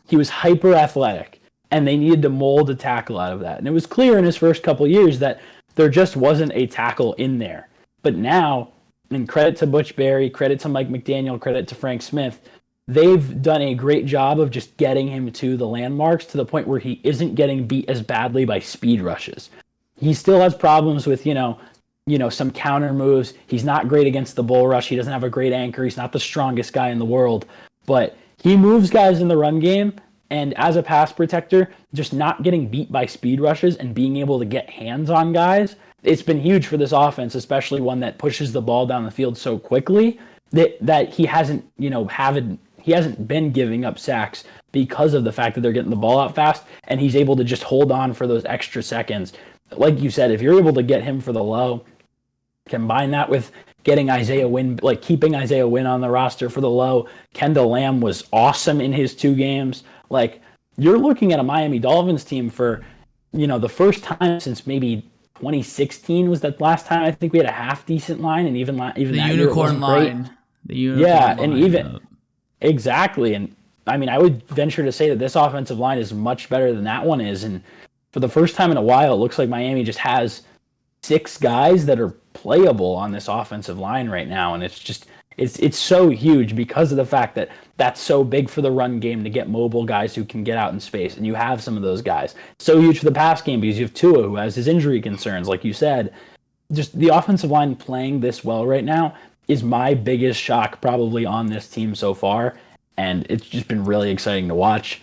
He was hyper athletic, and they needed to mold a tackle out of that. And it was clear in his first couple years that there just wasn't a tackle in there. But now, and credit to Butch Barry, credit to Mike McDaniel, credit to Frank Smith, they've done a great job of just getting him to the landmarks to the point where he isn't getting beat as badly by speed rushes. He still has problems with, some counter moves. He's not great against the bull rush. He doesn't have a great anchor. He's not the strongest guy in the world. But he moves guys in the run game, and as a pass protector, just not getting beat by speed rushes and being able to get hands on guys, it's been huge for this offense, especially one that pushes the ball down the field so quickly that he hasn't been giving up sacks because of the fact that they're getting the ball out fast, and he's able to just hold on for those extra seconds. Like you said, if you're able to get him for the low, combine that with getting Isaiah Wynn, like keeping Isaiah Wynn on the roster for the low. Kendall Lamb was awesome in his 2 games. Like, you're looking at a Miami Dolphins team for, the first time since maybe 2016 was that last time I think we had a half decent line, and even that unicorn line. Great. The unicorn line. And even exactly. And I mean, I would venture to say that this offensive line is much better than that one is. And for the first time in a while, it looks like Miami just has 6 guys that are playable on this offensive line right now, and it's so huge because of the fact that that's so big for the run game to get mobile guys who can get out in space, and you have some of those guys. So huge for the pass game because you have Tua, who has his injury concerns, like you said. Just the offensive line playing this well right now is my biggest shock probably on this team so far, and it's just been really exciting to watch.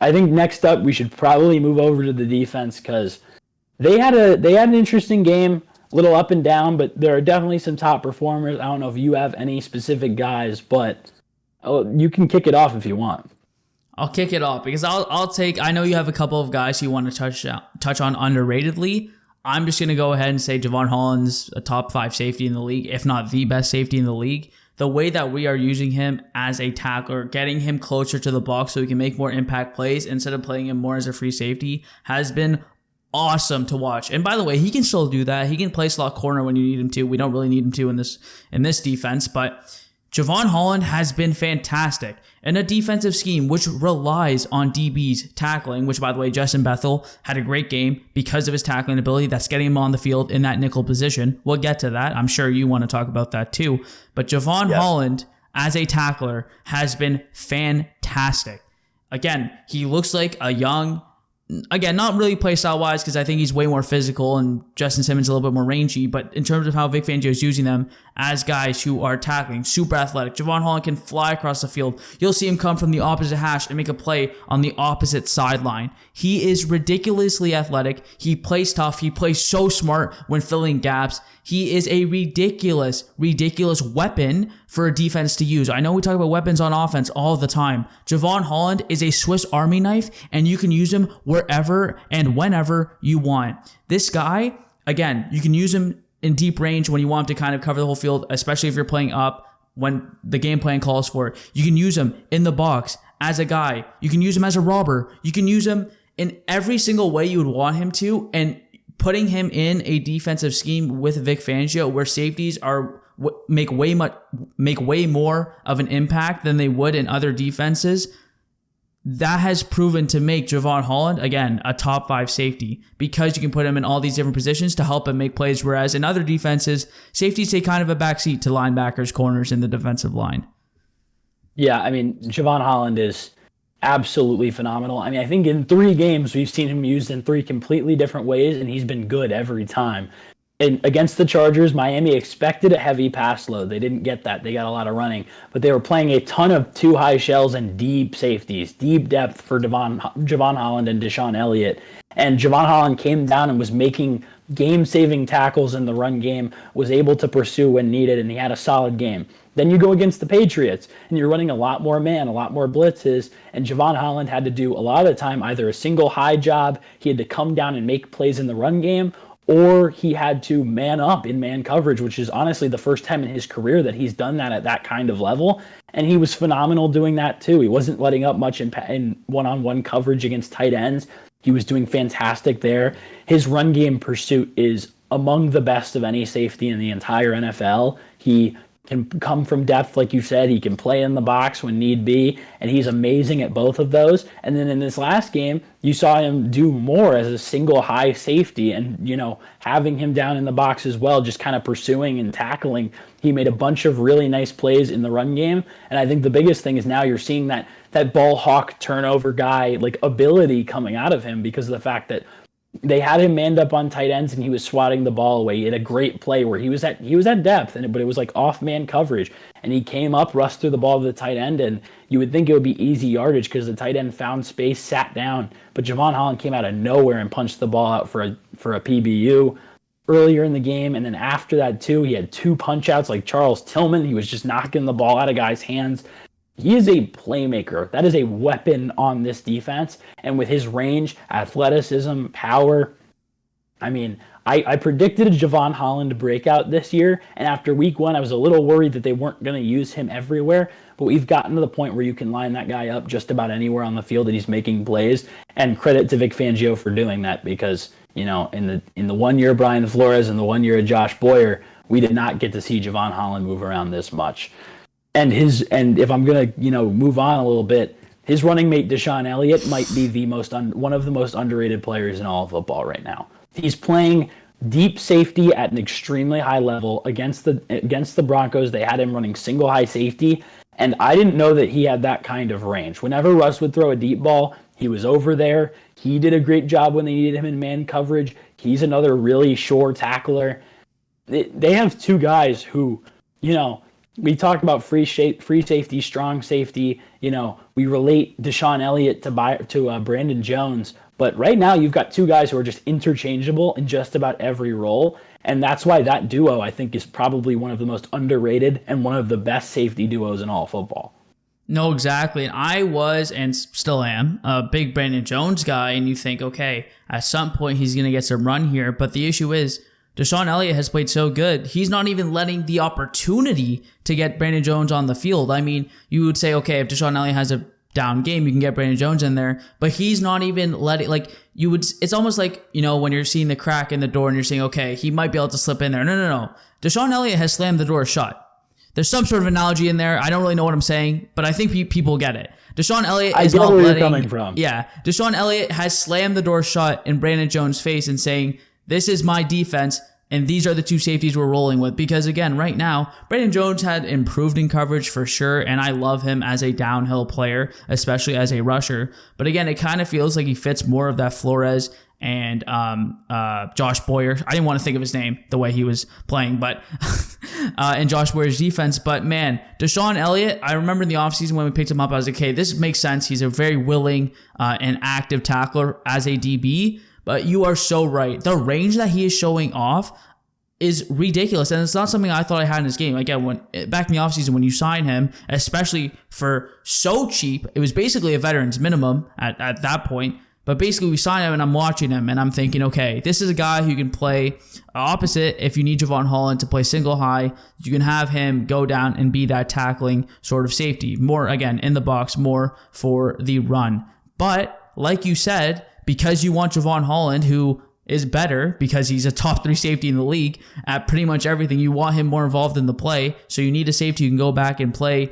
I think next up we should probably move over to the defense because they had an interesting game. Little up and down, but there are definitely some top performers. I don't know if you have any specific guys, but you can kick it off if you want. I'll kick it off because I know you have a couple of guys you want to touch on underratedly. I'm just going to go ahead and say Javon Holland's a top 5 safety in the league, if not the best safety in the league. The way that we are using him as a tackler, getting him closer to the box so he can make more impact plays instead of playing him more as a free safety, has been awesome to watch. And by the way, he can still do that. He can play slot corner when you need him to. We don't really need him to in this defense, but Javon Holland has been fantastic in a defensive scheme which relies on DBs tackling, which, by the way, Justin Bethel had a great game because of his tackling ability. That's getting him on the field in that nickel position. We'll get to that. I'm sure you want to talk about that too. But Javon Holland, as a tackler, has been fantastic. Again, he looks like a young... Again, not really play style wise because I think he's way more physical and Justin Simmons a little bit more rangy. But in terms of how Vic Fangio is using them as guys who are tackling, super athletic, Javon Holland can fly across the field. You'll see him come from the opposite hash and make a play on the opposite sideline. He is ridiculously athletic. He plays tough. He plays so smart when filling gaps. He is a ridiculous weapon for a defense to use. I know we talk about weapons on offense all the time. Javon Holland is a Swiss Army knife, and you can use him wherever and whenever you want. This guy, again, you can use him in deep range when you want him to kind of cover the whole field, especially if you're playing up when the game plan calls for it. You can use him in the box as a guy. You can use him as a robber. You can use him in every single way you would want him to, and putting him in a defensive scheme with Vic Fangio where safeties are make way more of an impact than they would in other defenses, that has proven to make Javon Holland, again, a top 5 safety because you can put him in all these different positions to help him make plays, whereas in other defenses, safeties take kind of a backseat to linebackers, corners, in the defensive line. Yeah, I mean, Javon Holland is absolutely phenomenal. I mean, I think in 3 games, we've seen him used in 3 completely different ways, and he's been good every time. And against the Chargers, Miami expected a heavy pass load. They didn't get that. They got a lot of running. But they were playing a ton of 2 high shells and deep safeties, deep depth for Javon Holland and Deshaun Elliott. And Javon Holland came down and was making game-saving tackles in the run game, was able to pursue when needed, and he had a solid game. Then you go against the Patriots, and you're running a lot more man, a lot more blitzes, and Javon Holland had to do a lot of the time either a single high job, he had to come down and make plays in the run game, or he had to man up in man coverage, which is honestly the first time in his career that he's done that at that kind of level. And he was phenomenal doing that too. He wasn't letting up much in one-on-one coverage against tight ends. He was doing fantastic there. His run game pursuit is among the best of any safety in the entire NFL. He can come from depth, like you said. He can play in the box when need be, and he's amazing at both of those. And then in this last game, you saw him do more as a single high safety and, having him down in the box as well, just kind of pursuing and tackling. He made a bunch of really nice plays in the run game. And I think the biggest thing is now you're seeing that ball hawk turnover guy, like, ability coming out of him because of the fact that they had him manned up on tight ends and he was swatting the ball away. He had a great play where he was at depth, but it was like off man coverage, and he came up, rushed through the ball to the tight end, and you would think it would be easy yardage because the tight end found space, sat down, but Javon Holland came out of nowhere and punched the ball out for a PBU earlier in the game. And then after that too, he had 2 punch outs like Charles Tillman. He was just knocking the ball out of guys' hands. He is a playmaker. That is a weapon on this defense. And with his range, athleticism, power, I mean, I predicted a Javon Holland breakout this year. And after week 1, I was a little worried that they weren't going to use him everywhere. But we've gotten to the point where you can line that guy up just about anywhere on the field and he's making plays. And credit to Vic Fangio for doing that because, in the 1 year of Brian Flores and the 1 year of Josh Boyer, we did not get to see Javon Holland move around this much. And if I'm gonna move on a little bit, his running mate Deshaun Elliott might be one of the most underrated players in all of football right now. He's playing deep safety at an extremely high level against the Broncos. They had him running single high safety, and I didn't know that he had that kind of range. Whenever Russ would throw a deep ball, he was over there. He did a great job when they needed him in man coverage. He's another really sure tackler. They have 2 guys who, we talked about free safety, strong safety. We relate Deshaun Elliott to Brandon Jones. But right now, you've got 2 guys who are just interchangeable in just about every role. And that's why that duo, I think, is probably one of the most underrated and one of the best safety duos in all football. No, exactly. And I was and still am a big Brandon Jones guy. And you think, okay, at some point he's going to get some run here. But the issue is Deshaun Elliott has played so good. He's not even letting the opportunity to get Brandon Jones on the field. I mean, you would say, okay, if Deshaun Elliott has a down game, you can get Brandon Jones in there, but he's not even letting, it's almost like, when you're seeing the crack in the door and you're saying, okay, he might be able to slip in there. No. Deshaun Elliott has slammed the door shut. There's some sort of analogy in there. I don't really know what I'm saying, but I think people get it. Deshaun Elliott is not letting, you're coming from. Yeah. Deshaun Elliott has slammed the door shut in Brandon Jones' face and saying, this is my defense, and these are the two safeties we're rolling with. Because again, right now, Brandon Jones had improved in coverage for sure, and I love him as a downhill player, especially as a rusher. But again, it kind of feels like he fits more of that Flores and Josh Boyer. I didn't want to think of his name the way he was playing, but and Josh Boyer's defense. But man, Deshaun Elliott, I remember in the offseason when we picked him up, I was like, okay, this makes sense. He's a very willing and active tackler as a DB. But you are so right. The range that he is showing off is ridiculous. And it's not something I thought I had in his game. Again, back in the offseason, when you sign him, especially for so cheap, it was basically a veteran's minimum at that point. But basically, we sign him, and I'm watching him, and I'm thinking, okay, this is a guy who can play opposite if you need Javon Holland to play single high. You can have him go down and be that tackling sort of safety. More, again, in the box, more for the run. But, like you said, because you want Javon Holland, who is better because he's a top 3 safety in the league at pretty much everything, you want him more involved in the play. So you need a safety who can go back and play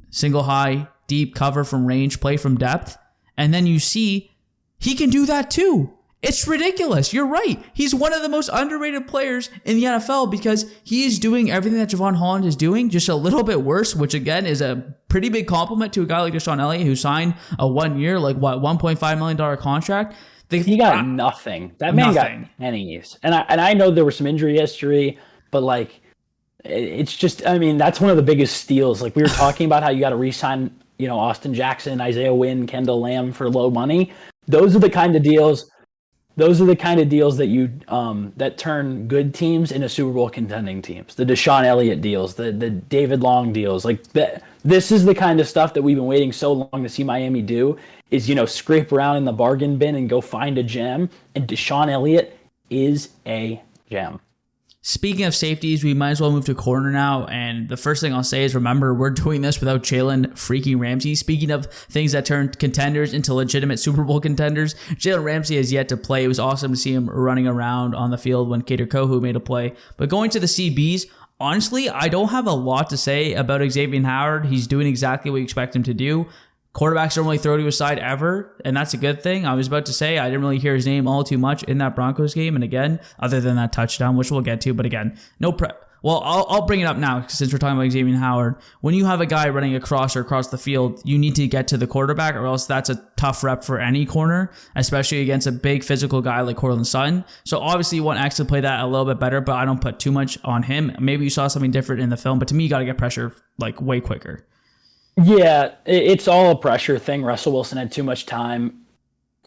single high, deep, cover from range, play from depth. And then you see he can do that too. It's ridiculous. You're right. He's one of the most underrated players in the NFL because he is doing everything that Javon Holland is doing, just a little bit worse, which again is a pretty big compliment to a guy like Deshaun Elliott who signed a 1 year, $1.5 million contract. He got nothing. That man got pennies. And I know there was some injury history, but it's just, I mean, that's one of the biggest steals. Like we were talking about how you got to re-sign, Austin Jackson, Isaiah Wynn, Kendall Lamb for low money. Those are the kind of deals that you that turn good teams into Super Bowl contending teams. The Deshaun Elliott deals, the David Long deals, this is the kind of stuff that we've been waiting so long to see Miami do. Is scrape around in the bargain bin and go find a gem. And Deshaun Elliott is a gem. Speaking of safeties, we might as well move to corner now. And the first thing I'll say is, remember, we're doing this without Jalen freaking Ramsey. Speaking of things that turned contenders into legitimate Super Bowl contenders, Jalen Ramsey has yet to play. It was awesome to see him running around on the field when Kader Kohu made a play. But going to the CBs, honestly, I don't have a lot to say about Xavier Howard. He's doing exactly what you expect him to do. Quarterbacks don't really throw to his side ever, and that's a good thing. I was about to say I didn't really hear his name all too much in that Broncos game, and again, other than that touchdown, which we'll get to, but again, no prep. Well, I'll bring it up now since we're talking about Xavier Howard. When you have a guy running across the field, you need to get to the quarterback, or else that's a tough rep for any corner, especially against a big physical guy like Courtland Sutton. So obviously you want X to play that a little bit better, but I don't put too much on him. Maybe you saw something different in the film, but to me, you got to get pressure way quicker. Yeah, it's all a pressure thing. Russell Wilson had too much time.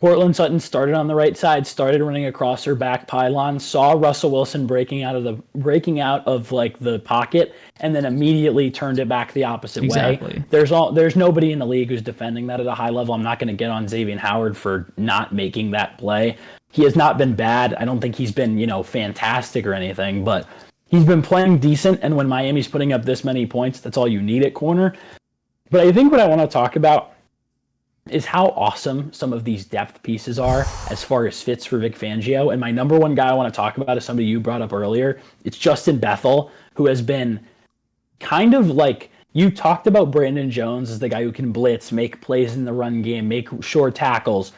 Courtland Sutton started on the right side, started running across her back pylon, saw Russell Wilson breaking out of the pocket, and then immediately turned it back the opposite way. There's nobody in the league who's defending that at a high level. I'm not going to get on Xavier Howard for not making that play. He has not been bad. I don't think he's been, fantastic or anything, but he's been playing decent, and when Miami's putting up this many points, that's all you need at corner. But I think what I want to talk about is how awesome some of these depth pieces are as far as fits for Vic Fangio. And my number one guy I want to talk about is somebody you brought up earlier. It's Justin Bethel, who has been kind of you talked about Brandon Jones as the guy who can blitz, make plays in the run game, make short tackles.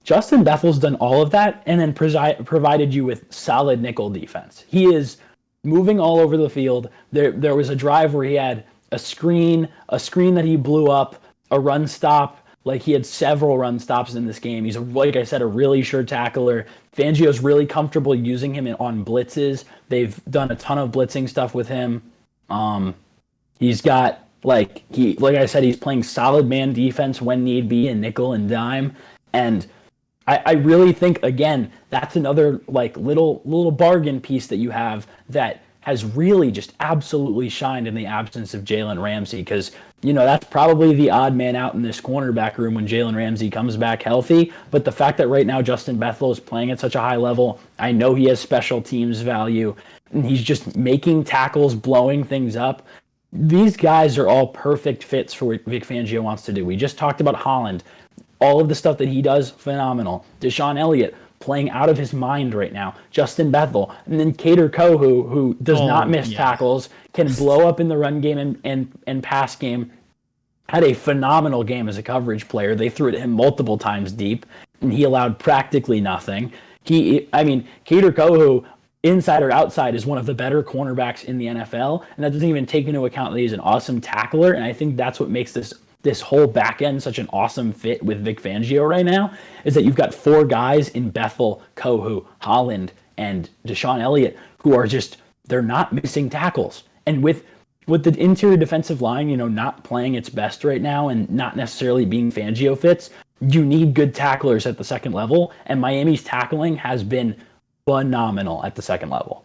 Justin Bethel's done all of that and then provided you with solid nickel defense. He is moving all over the field. There was a drive where he had a screen that he blew up, a run stop. He had several run stops in this game. He's, like I said, a really sure tackler. Fangio's really comfortable using him on blitzes. They've done a ton of blitzing stuff with him. He's got, like I said, he's playing solid man defense when need be in nickel and dime. And I really think, again, that's another little bargain piece that you have that has really just absolutely shined in the absence of Jalen Ramsey, because, that's probably the odd man out in this cornerback room when Jalen Ramsey comes back healthy. But the fact that right now Justin Bethel is playing at such a high level, I know he has special teams value, and he's just making tackles, blowing things up. These guys are all perfect fits for what Vic Fangio wants to do. We just talked about Holland. All of the stuff that he does, phenomenal. Deshaun Elliott, playing out of his mind right now. Justin Bethel. And then Kader Kohu, who does not miss tackles, can blow up in the run game and pass game. Had a phenomenal game as a coverage player. They threw it at him multiple times deep, and he allowed practically nothing. Kader Kohu, inside or outside, is one of the better cornerbacks in the NFL, and that doesn't even take into account that he's an awesome tackler, and I think that's what makes this whole back end such an awesome fit with Vic Fangio right now, is that you've got 4 guys in Bethel, Kohu, Holland, and Deshaun Elliott who are just, they're not missing tackles. And with the interior defensive line, not playing its best right now and not necessarily being Fangio fits, you need good tacklers at the second level, and Miami's tackling has been phenomenal at the second level.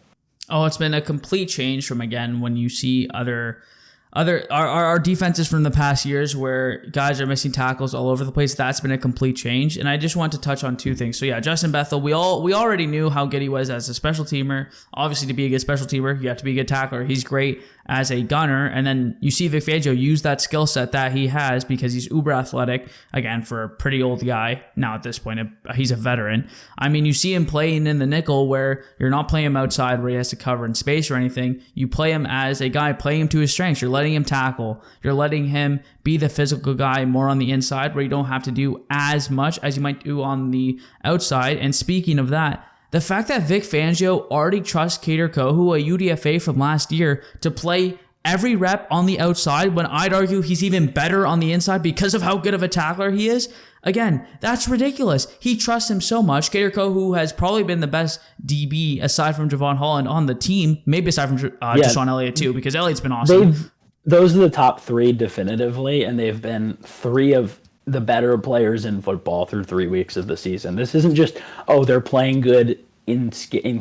Oh, it's been a complete change from, again, when you see our defenses from the past years where guys are missing tackles all over the place. That's been a complete change. And I just want to touch on 2 things. So yeah, Justin Bethel, we already knew how good he was as a special teamer. Obviously, to be a good special teamer, you have to be a good tackler. He's great as a gunner. And then you see Vic Fangio use that skill set that he has because he's uber athletic. Again, for a pretty old guy now at this point, he's a veteran. I mean, you see him playing in the nickel where you're not playing him outside where he has to cover in space or anything. You play him as a guy playing him to his strengths. You're letting him tackle. You're letting him be the physical guy more on the inside where you don't have to do as much as you might do on the outside. And speaking of that, the fact that Vic Fangio already trusts Kader Kohu, a UDFA from last year, to play every rep on the outside when I'd argue he's even better on the inside because of how good of a tackler he is. Again, that's ridiculous. He trusts him so much. Kader Kohu has probably been the best DB aside from Javon Holland on the team, maybe aside from Deshaun Elliott too, because Elliott's been awesome. Those are the top 3 definitively, and they've been 3 of the better players in football through 3 weeks of the season. This isn't just, they're playing good in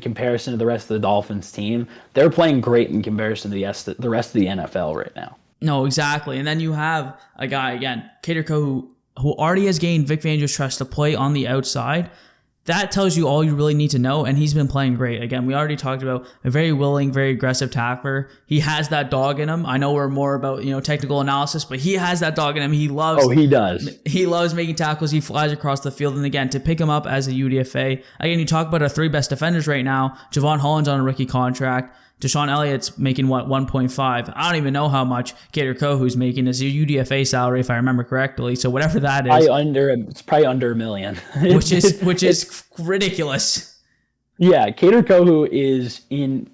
comparison to the rest of the Dolphins team. They're playing great in comparison to the rest of the NFL right now. No, exactly. And then you have a guy, again, Kader Kohu, who already has gained Vic Fangio's trust to play on the outside. That tells you all you really need to know, and he's been playing great. Again, we already talked about a very willing, very aggressive tackler. He has that dog in him. I know we're more about technical analysis, but he has that dog in him. He loves. Oh, he does. He loves making tackles. He flies across the field, and again, to pick him up as a UDFA. Again, you talk about our 3 best defenders right now. Javon Holland's on a rookie contract. Deshaun Elliott's making 1.5. I don't even know how much Kader Kohu's making as a UDFA salary, if I remember correctly. So whatever that is, it's probably under $1 million, which is ridiculous. Yeah, Kader Kohu is in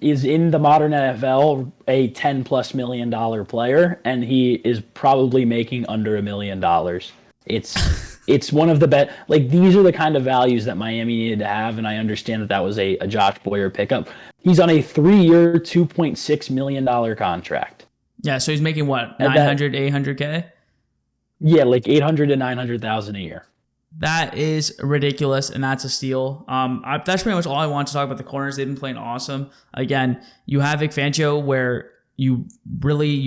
the modern NFL a $10+ million player, and he is probably making under $1 million. It's one of the best. Like, these are the kind of values that Miami needed to have, and I understand that was a Josh Boyer pickup. He's on a 3-year, $2.6 million contract. Yeah, so he's making what, 900, 800K? Yeah, like 800 to 900,000 a year. That is ridiculous, and that's a steal. That's pretty much all I want to talk about the corners. They've been playing awesome. Again, you have Vic Fangio where you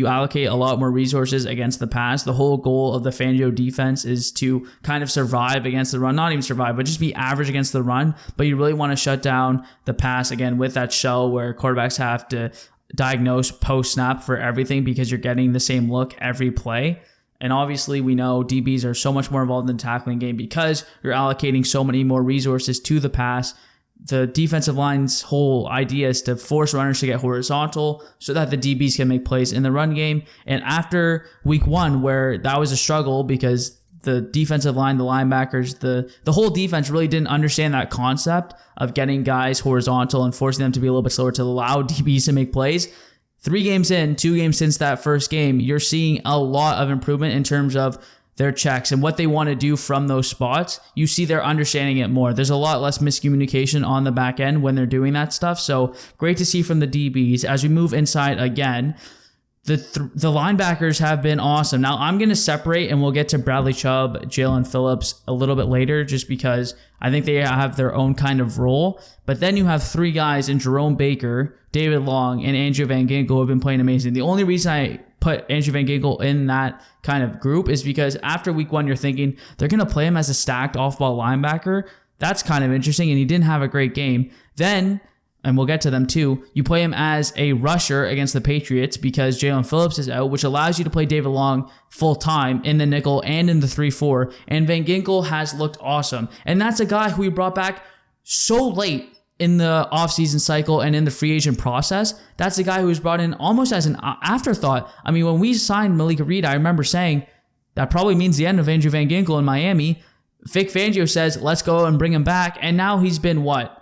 allocate a lot more resources against the pass. The whole goal of the Fangio defense is to kind of survive against the run. Not even survive, but just be average against the run. But you really want to shut down the pass, again, with that shell where quarterbacks have to diagnose post-snap for everything because you're getting the same look every play. And obviously, we know DBs are so much more involved in the tackling game because you're allocating so many more resources to the pass. The defensive line's whole idea is to force runners to get horizontal so that the DBs can make plays in the run game. And after week 1, where that was a struggle because the defensive line, the linebackers, the whole defense really didn't understand that concept of getting guys horizontal and forcing them to be a little bit slower to allow DBs to make plays. 3 games in, 2 games since that first game, you're seeing a lot of improvement in terms of their checks and what they want to do from those spots. You see they're understanding it more. There's a lot less miscommunication on the back end when they're doing that stuff. So great to see from the DBs. As we move inside again, the linebackers have been awesome. Now I'm going to separate, and we'll get to Bradley Chubb, Jalen Phillips a little bit later, just because I think they have their own kind of role. But then you have three guys in Jerome Baker, David Long, and Andrew Van Ginkel who have been playing amazing. The only reason I put Andrew Van Ginkel in that kind of group is because after week one, you're thinking they're going to play him as a stacked off-ball linebacker. That's kind of interesting, and he didn't have a great game. Then, and we'll get to them too, you play him as a rusher against the Patriots because Jalen Phillips is out, which allows you to play David Long full-time in the nickel and in the 3-4, and Van Ginkel has looked awesome. And that's a guy who we brought back so late in the offseason cycle and in the free agent process. That's a guy who was brought in almost as an afterthought. I mean, when we signed Malik Reed, I remember saying that probably means the end of Andrew Van Ginkel in Miami. Vic Fangio says, let's go and bring him back. And now he's been what?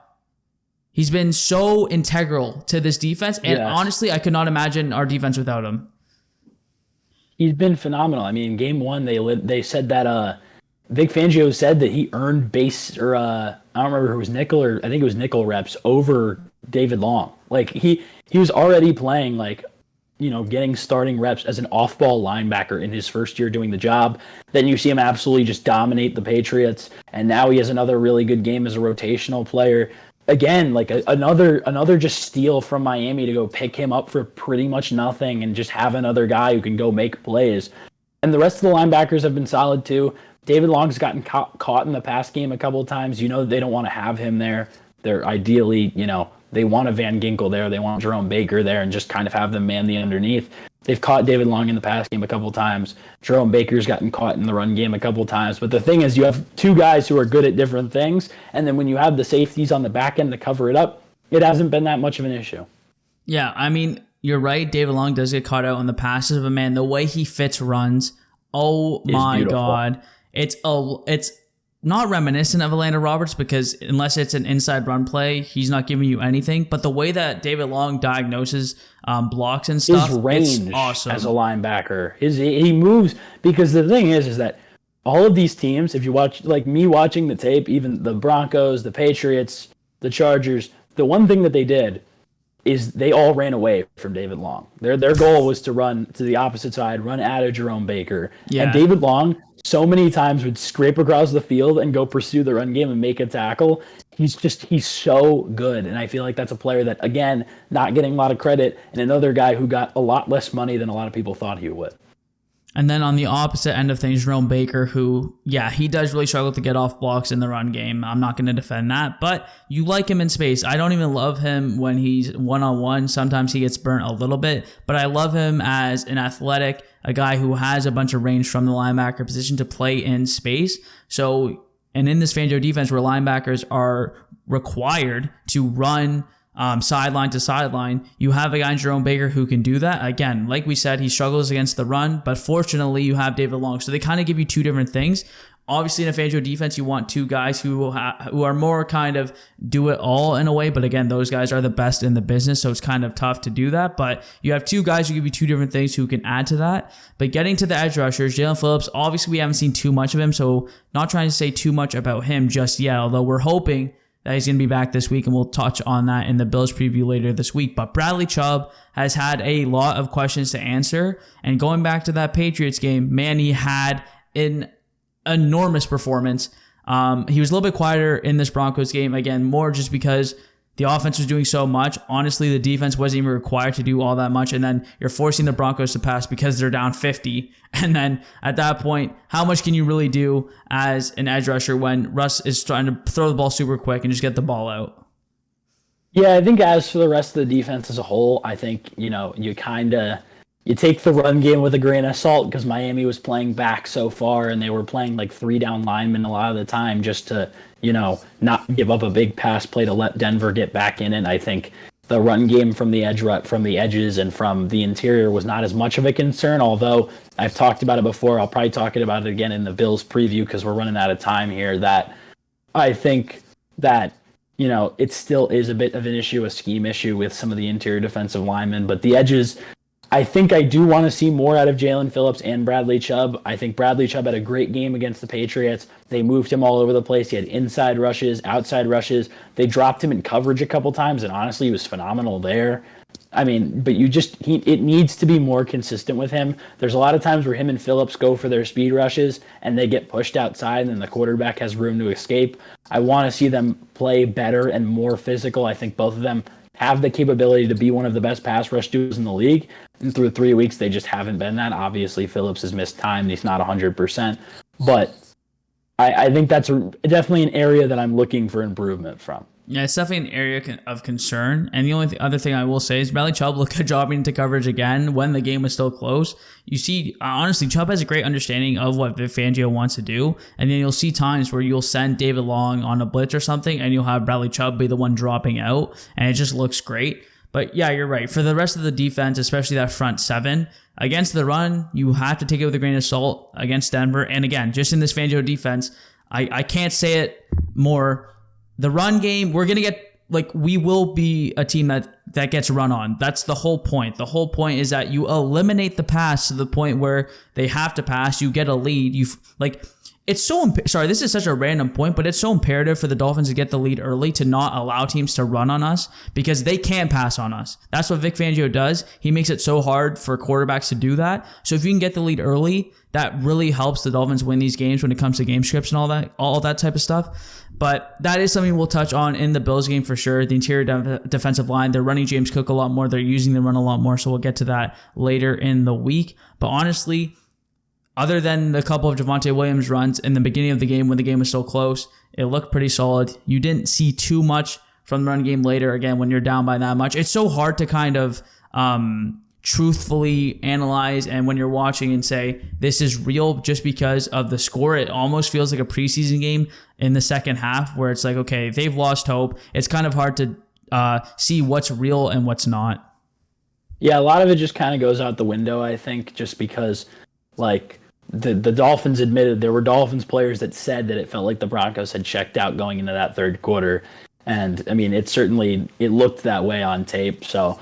He's been so integral to this defense. And honestly, I could not imagine our defense without him. He's been phenomenal. I mean, in game one, they said that Vic Fangio said that he earned base, or I don't remember if it was nickel, or I think it was nickel reps over David Long. Like he was already playing, like, you know, getting starting reps as an off-ball linebacker in his first year doing the job. Then you see him absolutely just dominate the Patriots, and now he has another really good game as a rotational player. Again, like another just steal from Miami to go pick him up for pretty much nothing and just have another guy who can go make plays. And the rest of the linebackers have been solid too. David Long's gotten caught in the pass game a couple of times. You know, they don't want to have him there. They're ideally, you know, they want a Van Ginkel there. They want Jerome Baker there and just kind of have them man the underneath. They've caught David Long in the pass game a couple of times. Jerome Baker's gotten caught in the run game a couple of times. But the thing is, you have two guys who are good at different things. And then when you have the safeties on the back end to cover it up, it hasn't been that much of an issue. Yeah, I mean, you're right. David Long does get caught out on the passes, but man, the way he fits runs, oh my God. It's not reminiscent of Atlanta Roberts because unless it's an inside run play, he's not giving you anything. But the way that David Long diagnoses blocks and stuff, his range it's awesome. As a linebacker, he moves, because the thing is that all of these teams, if you watch, like me watching the tape, even the Broncos, the Patriots, the Chargers, the one thing that they did is they all ran away from David Long. Their goal was to run to the opposite side, run out of Jerome Baker. Yeah. And David Long so many times would scrape across the field and go pursue the run game and make a tackle. He's so good. And I feel like that's a player that, again, not getting a lot of credit, and another guy who got a lot less money than a lot of people thought he would. And then on the opposite end of things, Jerome Baker, who, yeah, he does really struggle to get off blocks in the run game. I'm not going to defend that, but you like him in space. I don't even love him when he's one-on-one. Sometimes he gets burnt a little bit, but I love him as an athletic, a guy who has a bunch of range from the linebacker position to play in space. So, and in this Fangio defense where linebackers are required to run sideline to sideline, you have a guy in Jerome Baker who can do that. Again, like we said, he struggles against the run, but fortunately you have David Long. So they kind of give you two different things. Obviously in a Fangio defense, you want two guys who are more kind of do it all in a way. But again, those guys are the best in the business, so it's kind of tough to do that. But you have two guys who give you two different things who can add to that. But getting to the edge rushers, Jalen Phillips, obviously we haven't seen too much of him, so not trying to say too much about him just yet, although we're hoping that he's going to be back this week, and we'll touch on that in the Bills preview later this week. But Bradley Chubb has had a lot of questions to answer, and going back to that Patriots game, man, he had an enormous performance. He was a little bit quieter in this Broncos game, again, more just because the offense was doing so much. Honestly, the defense wasn't even required to do all that much, and then you're forcing the Broncos to pass because they're down 50. And then at that point, how much can you really do as an edge rusher when Russ is trying to throw the ball super quick and just get the ball out? Yeah, I think as for the rest of the defense as a whole, I think, you take the run game with a grain of salt because Miami was playing back so far and they were playing like 3 down linemen a lot of the time just to, not give up a big pass play to let Denver get back in it. I think the run game from the edges and from the interior was not as much of a concern, although I've talked about it before. I'll probably talk about it again in the Bills preview because we're running out of time here, that I think that, it still is a bit of an issue, a scheme issue with some of the interior defensive linemen, but the edges, I think I do want to see more out of Jalen Phillips and Bradley Chubb. I think Bradley Chubb had a great game against the Patriots. They moved him all over the place. He had inside rushes, outside rushes. They dropped him in coverage a couple times, and honestly, he was phenomenal there. I mean, but it needs to be more consistent with him. There's a lot of times where him and Phillips go for their speed rushes and they get pushed outside and then the quarterback has room to escape. I want to see them play better and more physical. I think both of them have the capability to be one of the best pass rush duos in the league. And through 3 weeks, they just haven't been that. Obviously, Phillips has missed time and he's not 100%. But I think that's definitely an area that I'm looking for improvement from. Yeah, it's definitely an area of concern. And the only other thing I will say is Bradley Chubb looked good dropping into coverage again when the game was still close. You see, honestly, Chubb has a great understanding of what Vic Fangio wants to do. And then you'll see times where you'll send David Long on a blitz or something, and you'll have Bradley Chubb be the one dropping out, and it just looks great. But yeah, you're right. For the rest of the defense, especially that front seven, against the run, you have to take it with a grain of salt against Denver. And again, just in this Fangio defense, I can't say it more. The run game, we're going to get, we will be a team that gets run on. That's the whole point. The whole point is that you eliminate the pass to the point where they have to pass. You get a lead. It's so, sorry, this is such a random point, but it's so imperative for the Dolphins to get the lead early to not allow teams to run on us because they can't pass on us. That's what Vic Fangio does. He makes it so hard for quarterbacks to do that. So if you can get the lead early, that really helps the Dolphins win these games when it comes to game scripts and all that type of stuff. But that is something we'll touch on in the Bills game for sure. The interior defensive line, they're running James Cook a lot more. They're using the run a lot more. So we'll get to that later in the week. But honestly, other than a couple of Javonte Williams runs in the beginning of the game when the game was so close, it looked pretty solid. You didn't see too much from the run game later, again, when you're down by that much. It's so hard to kind of truthfully analyze and when you're watching and say, this is real just because of the score. It almost feels like a preseason game in the second half where it's like, okay, they've lost hope. It's kind of hard to see what's real and what's not. Yeah, a lot of it just kind of goes out the window, I think, just because the Dolphins admitted there were Dolphins players that said that it felt like the Broncos had checked out going into that third quarter. And I mean, it looked that way on tape. So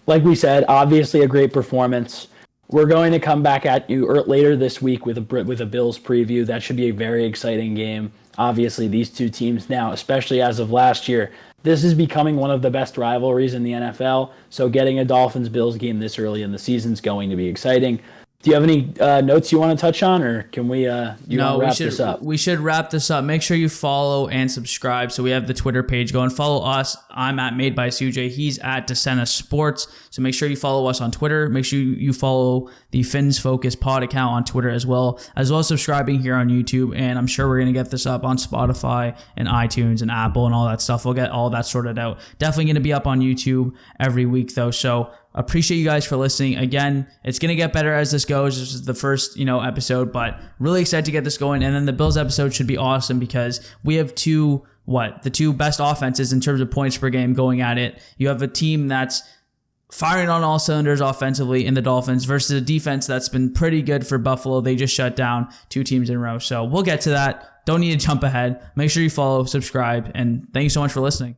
like we said, obviously a great performance. We're going to come back at you later this week with a Bills preview. That should be a very exciting game. Obviously, these two teams now, especially as of last year, this is becoming one of the best rivalries in the NFL. So getting a Dolphins-Bills game this early in the season is going to be exciting. Do you have any notes you want to touch on, or can we wrap this up? We should wrap this up. Make sure you follow and subscribe. So we have the Twitter page going. Follow us. I'm at Made by CJ. He's at Descena Sports. So make sure you follow us on Twitter. Make sure you follow the FinsFocus pod account on Twitter as well as subscribing here on YouTube. And I'm sure we're going to get this up on Spotify and iTunes and Apple and all that stuff. We'll get all that sorted out. Definitely going to be up on YouTube every week, though. So appreciate you guys for listening. Again, it's going to get better as this goes. This is the first, episode, but really excited to get this going. And then the Bills episode should be awesome because we have the two best offenses in terms of points per game going at it. You have a team that's firing on all cylinders offensively in the Dolphins versus a defense that's been pretty good for Buffalo. They just shut down two teams in a row. So we'll get to that. Don't need to jump ahead. Make sure you follow, subscribe, and thank you so much for listening.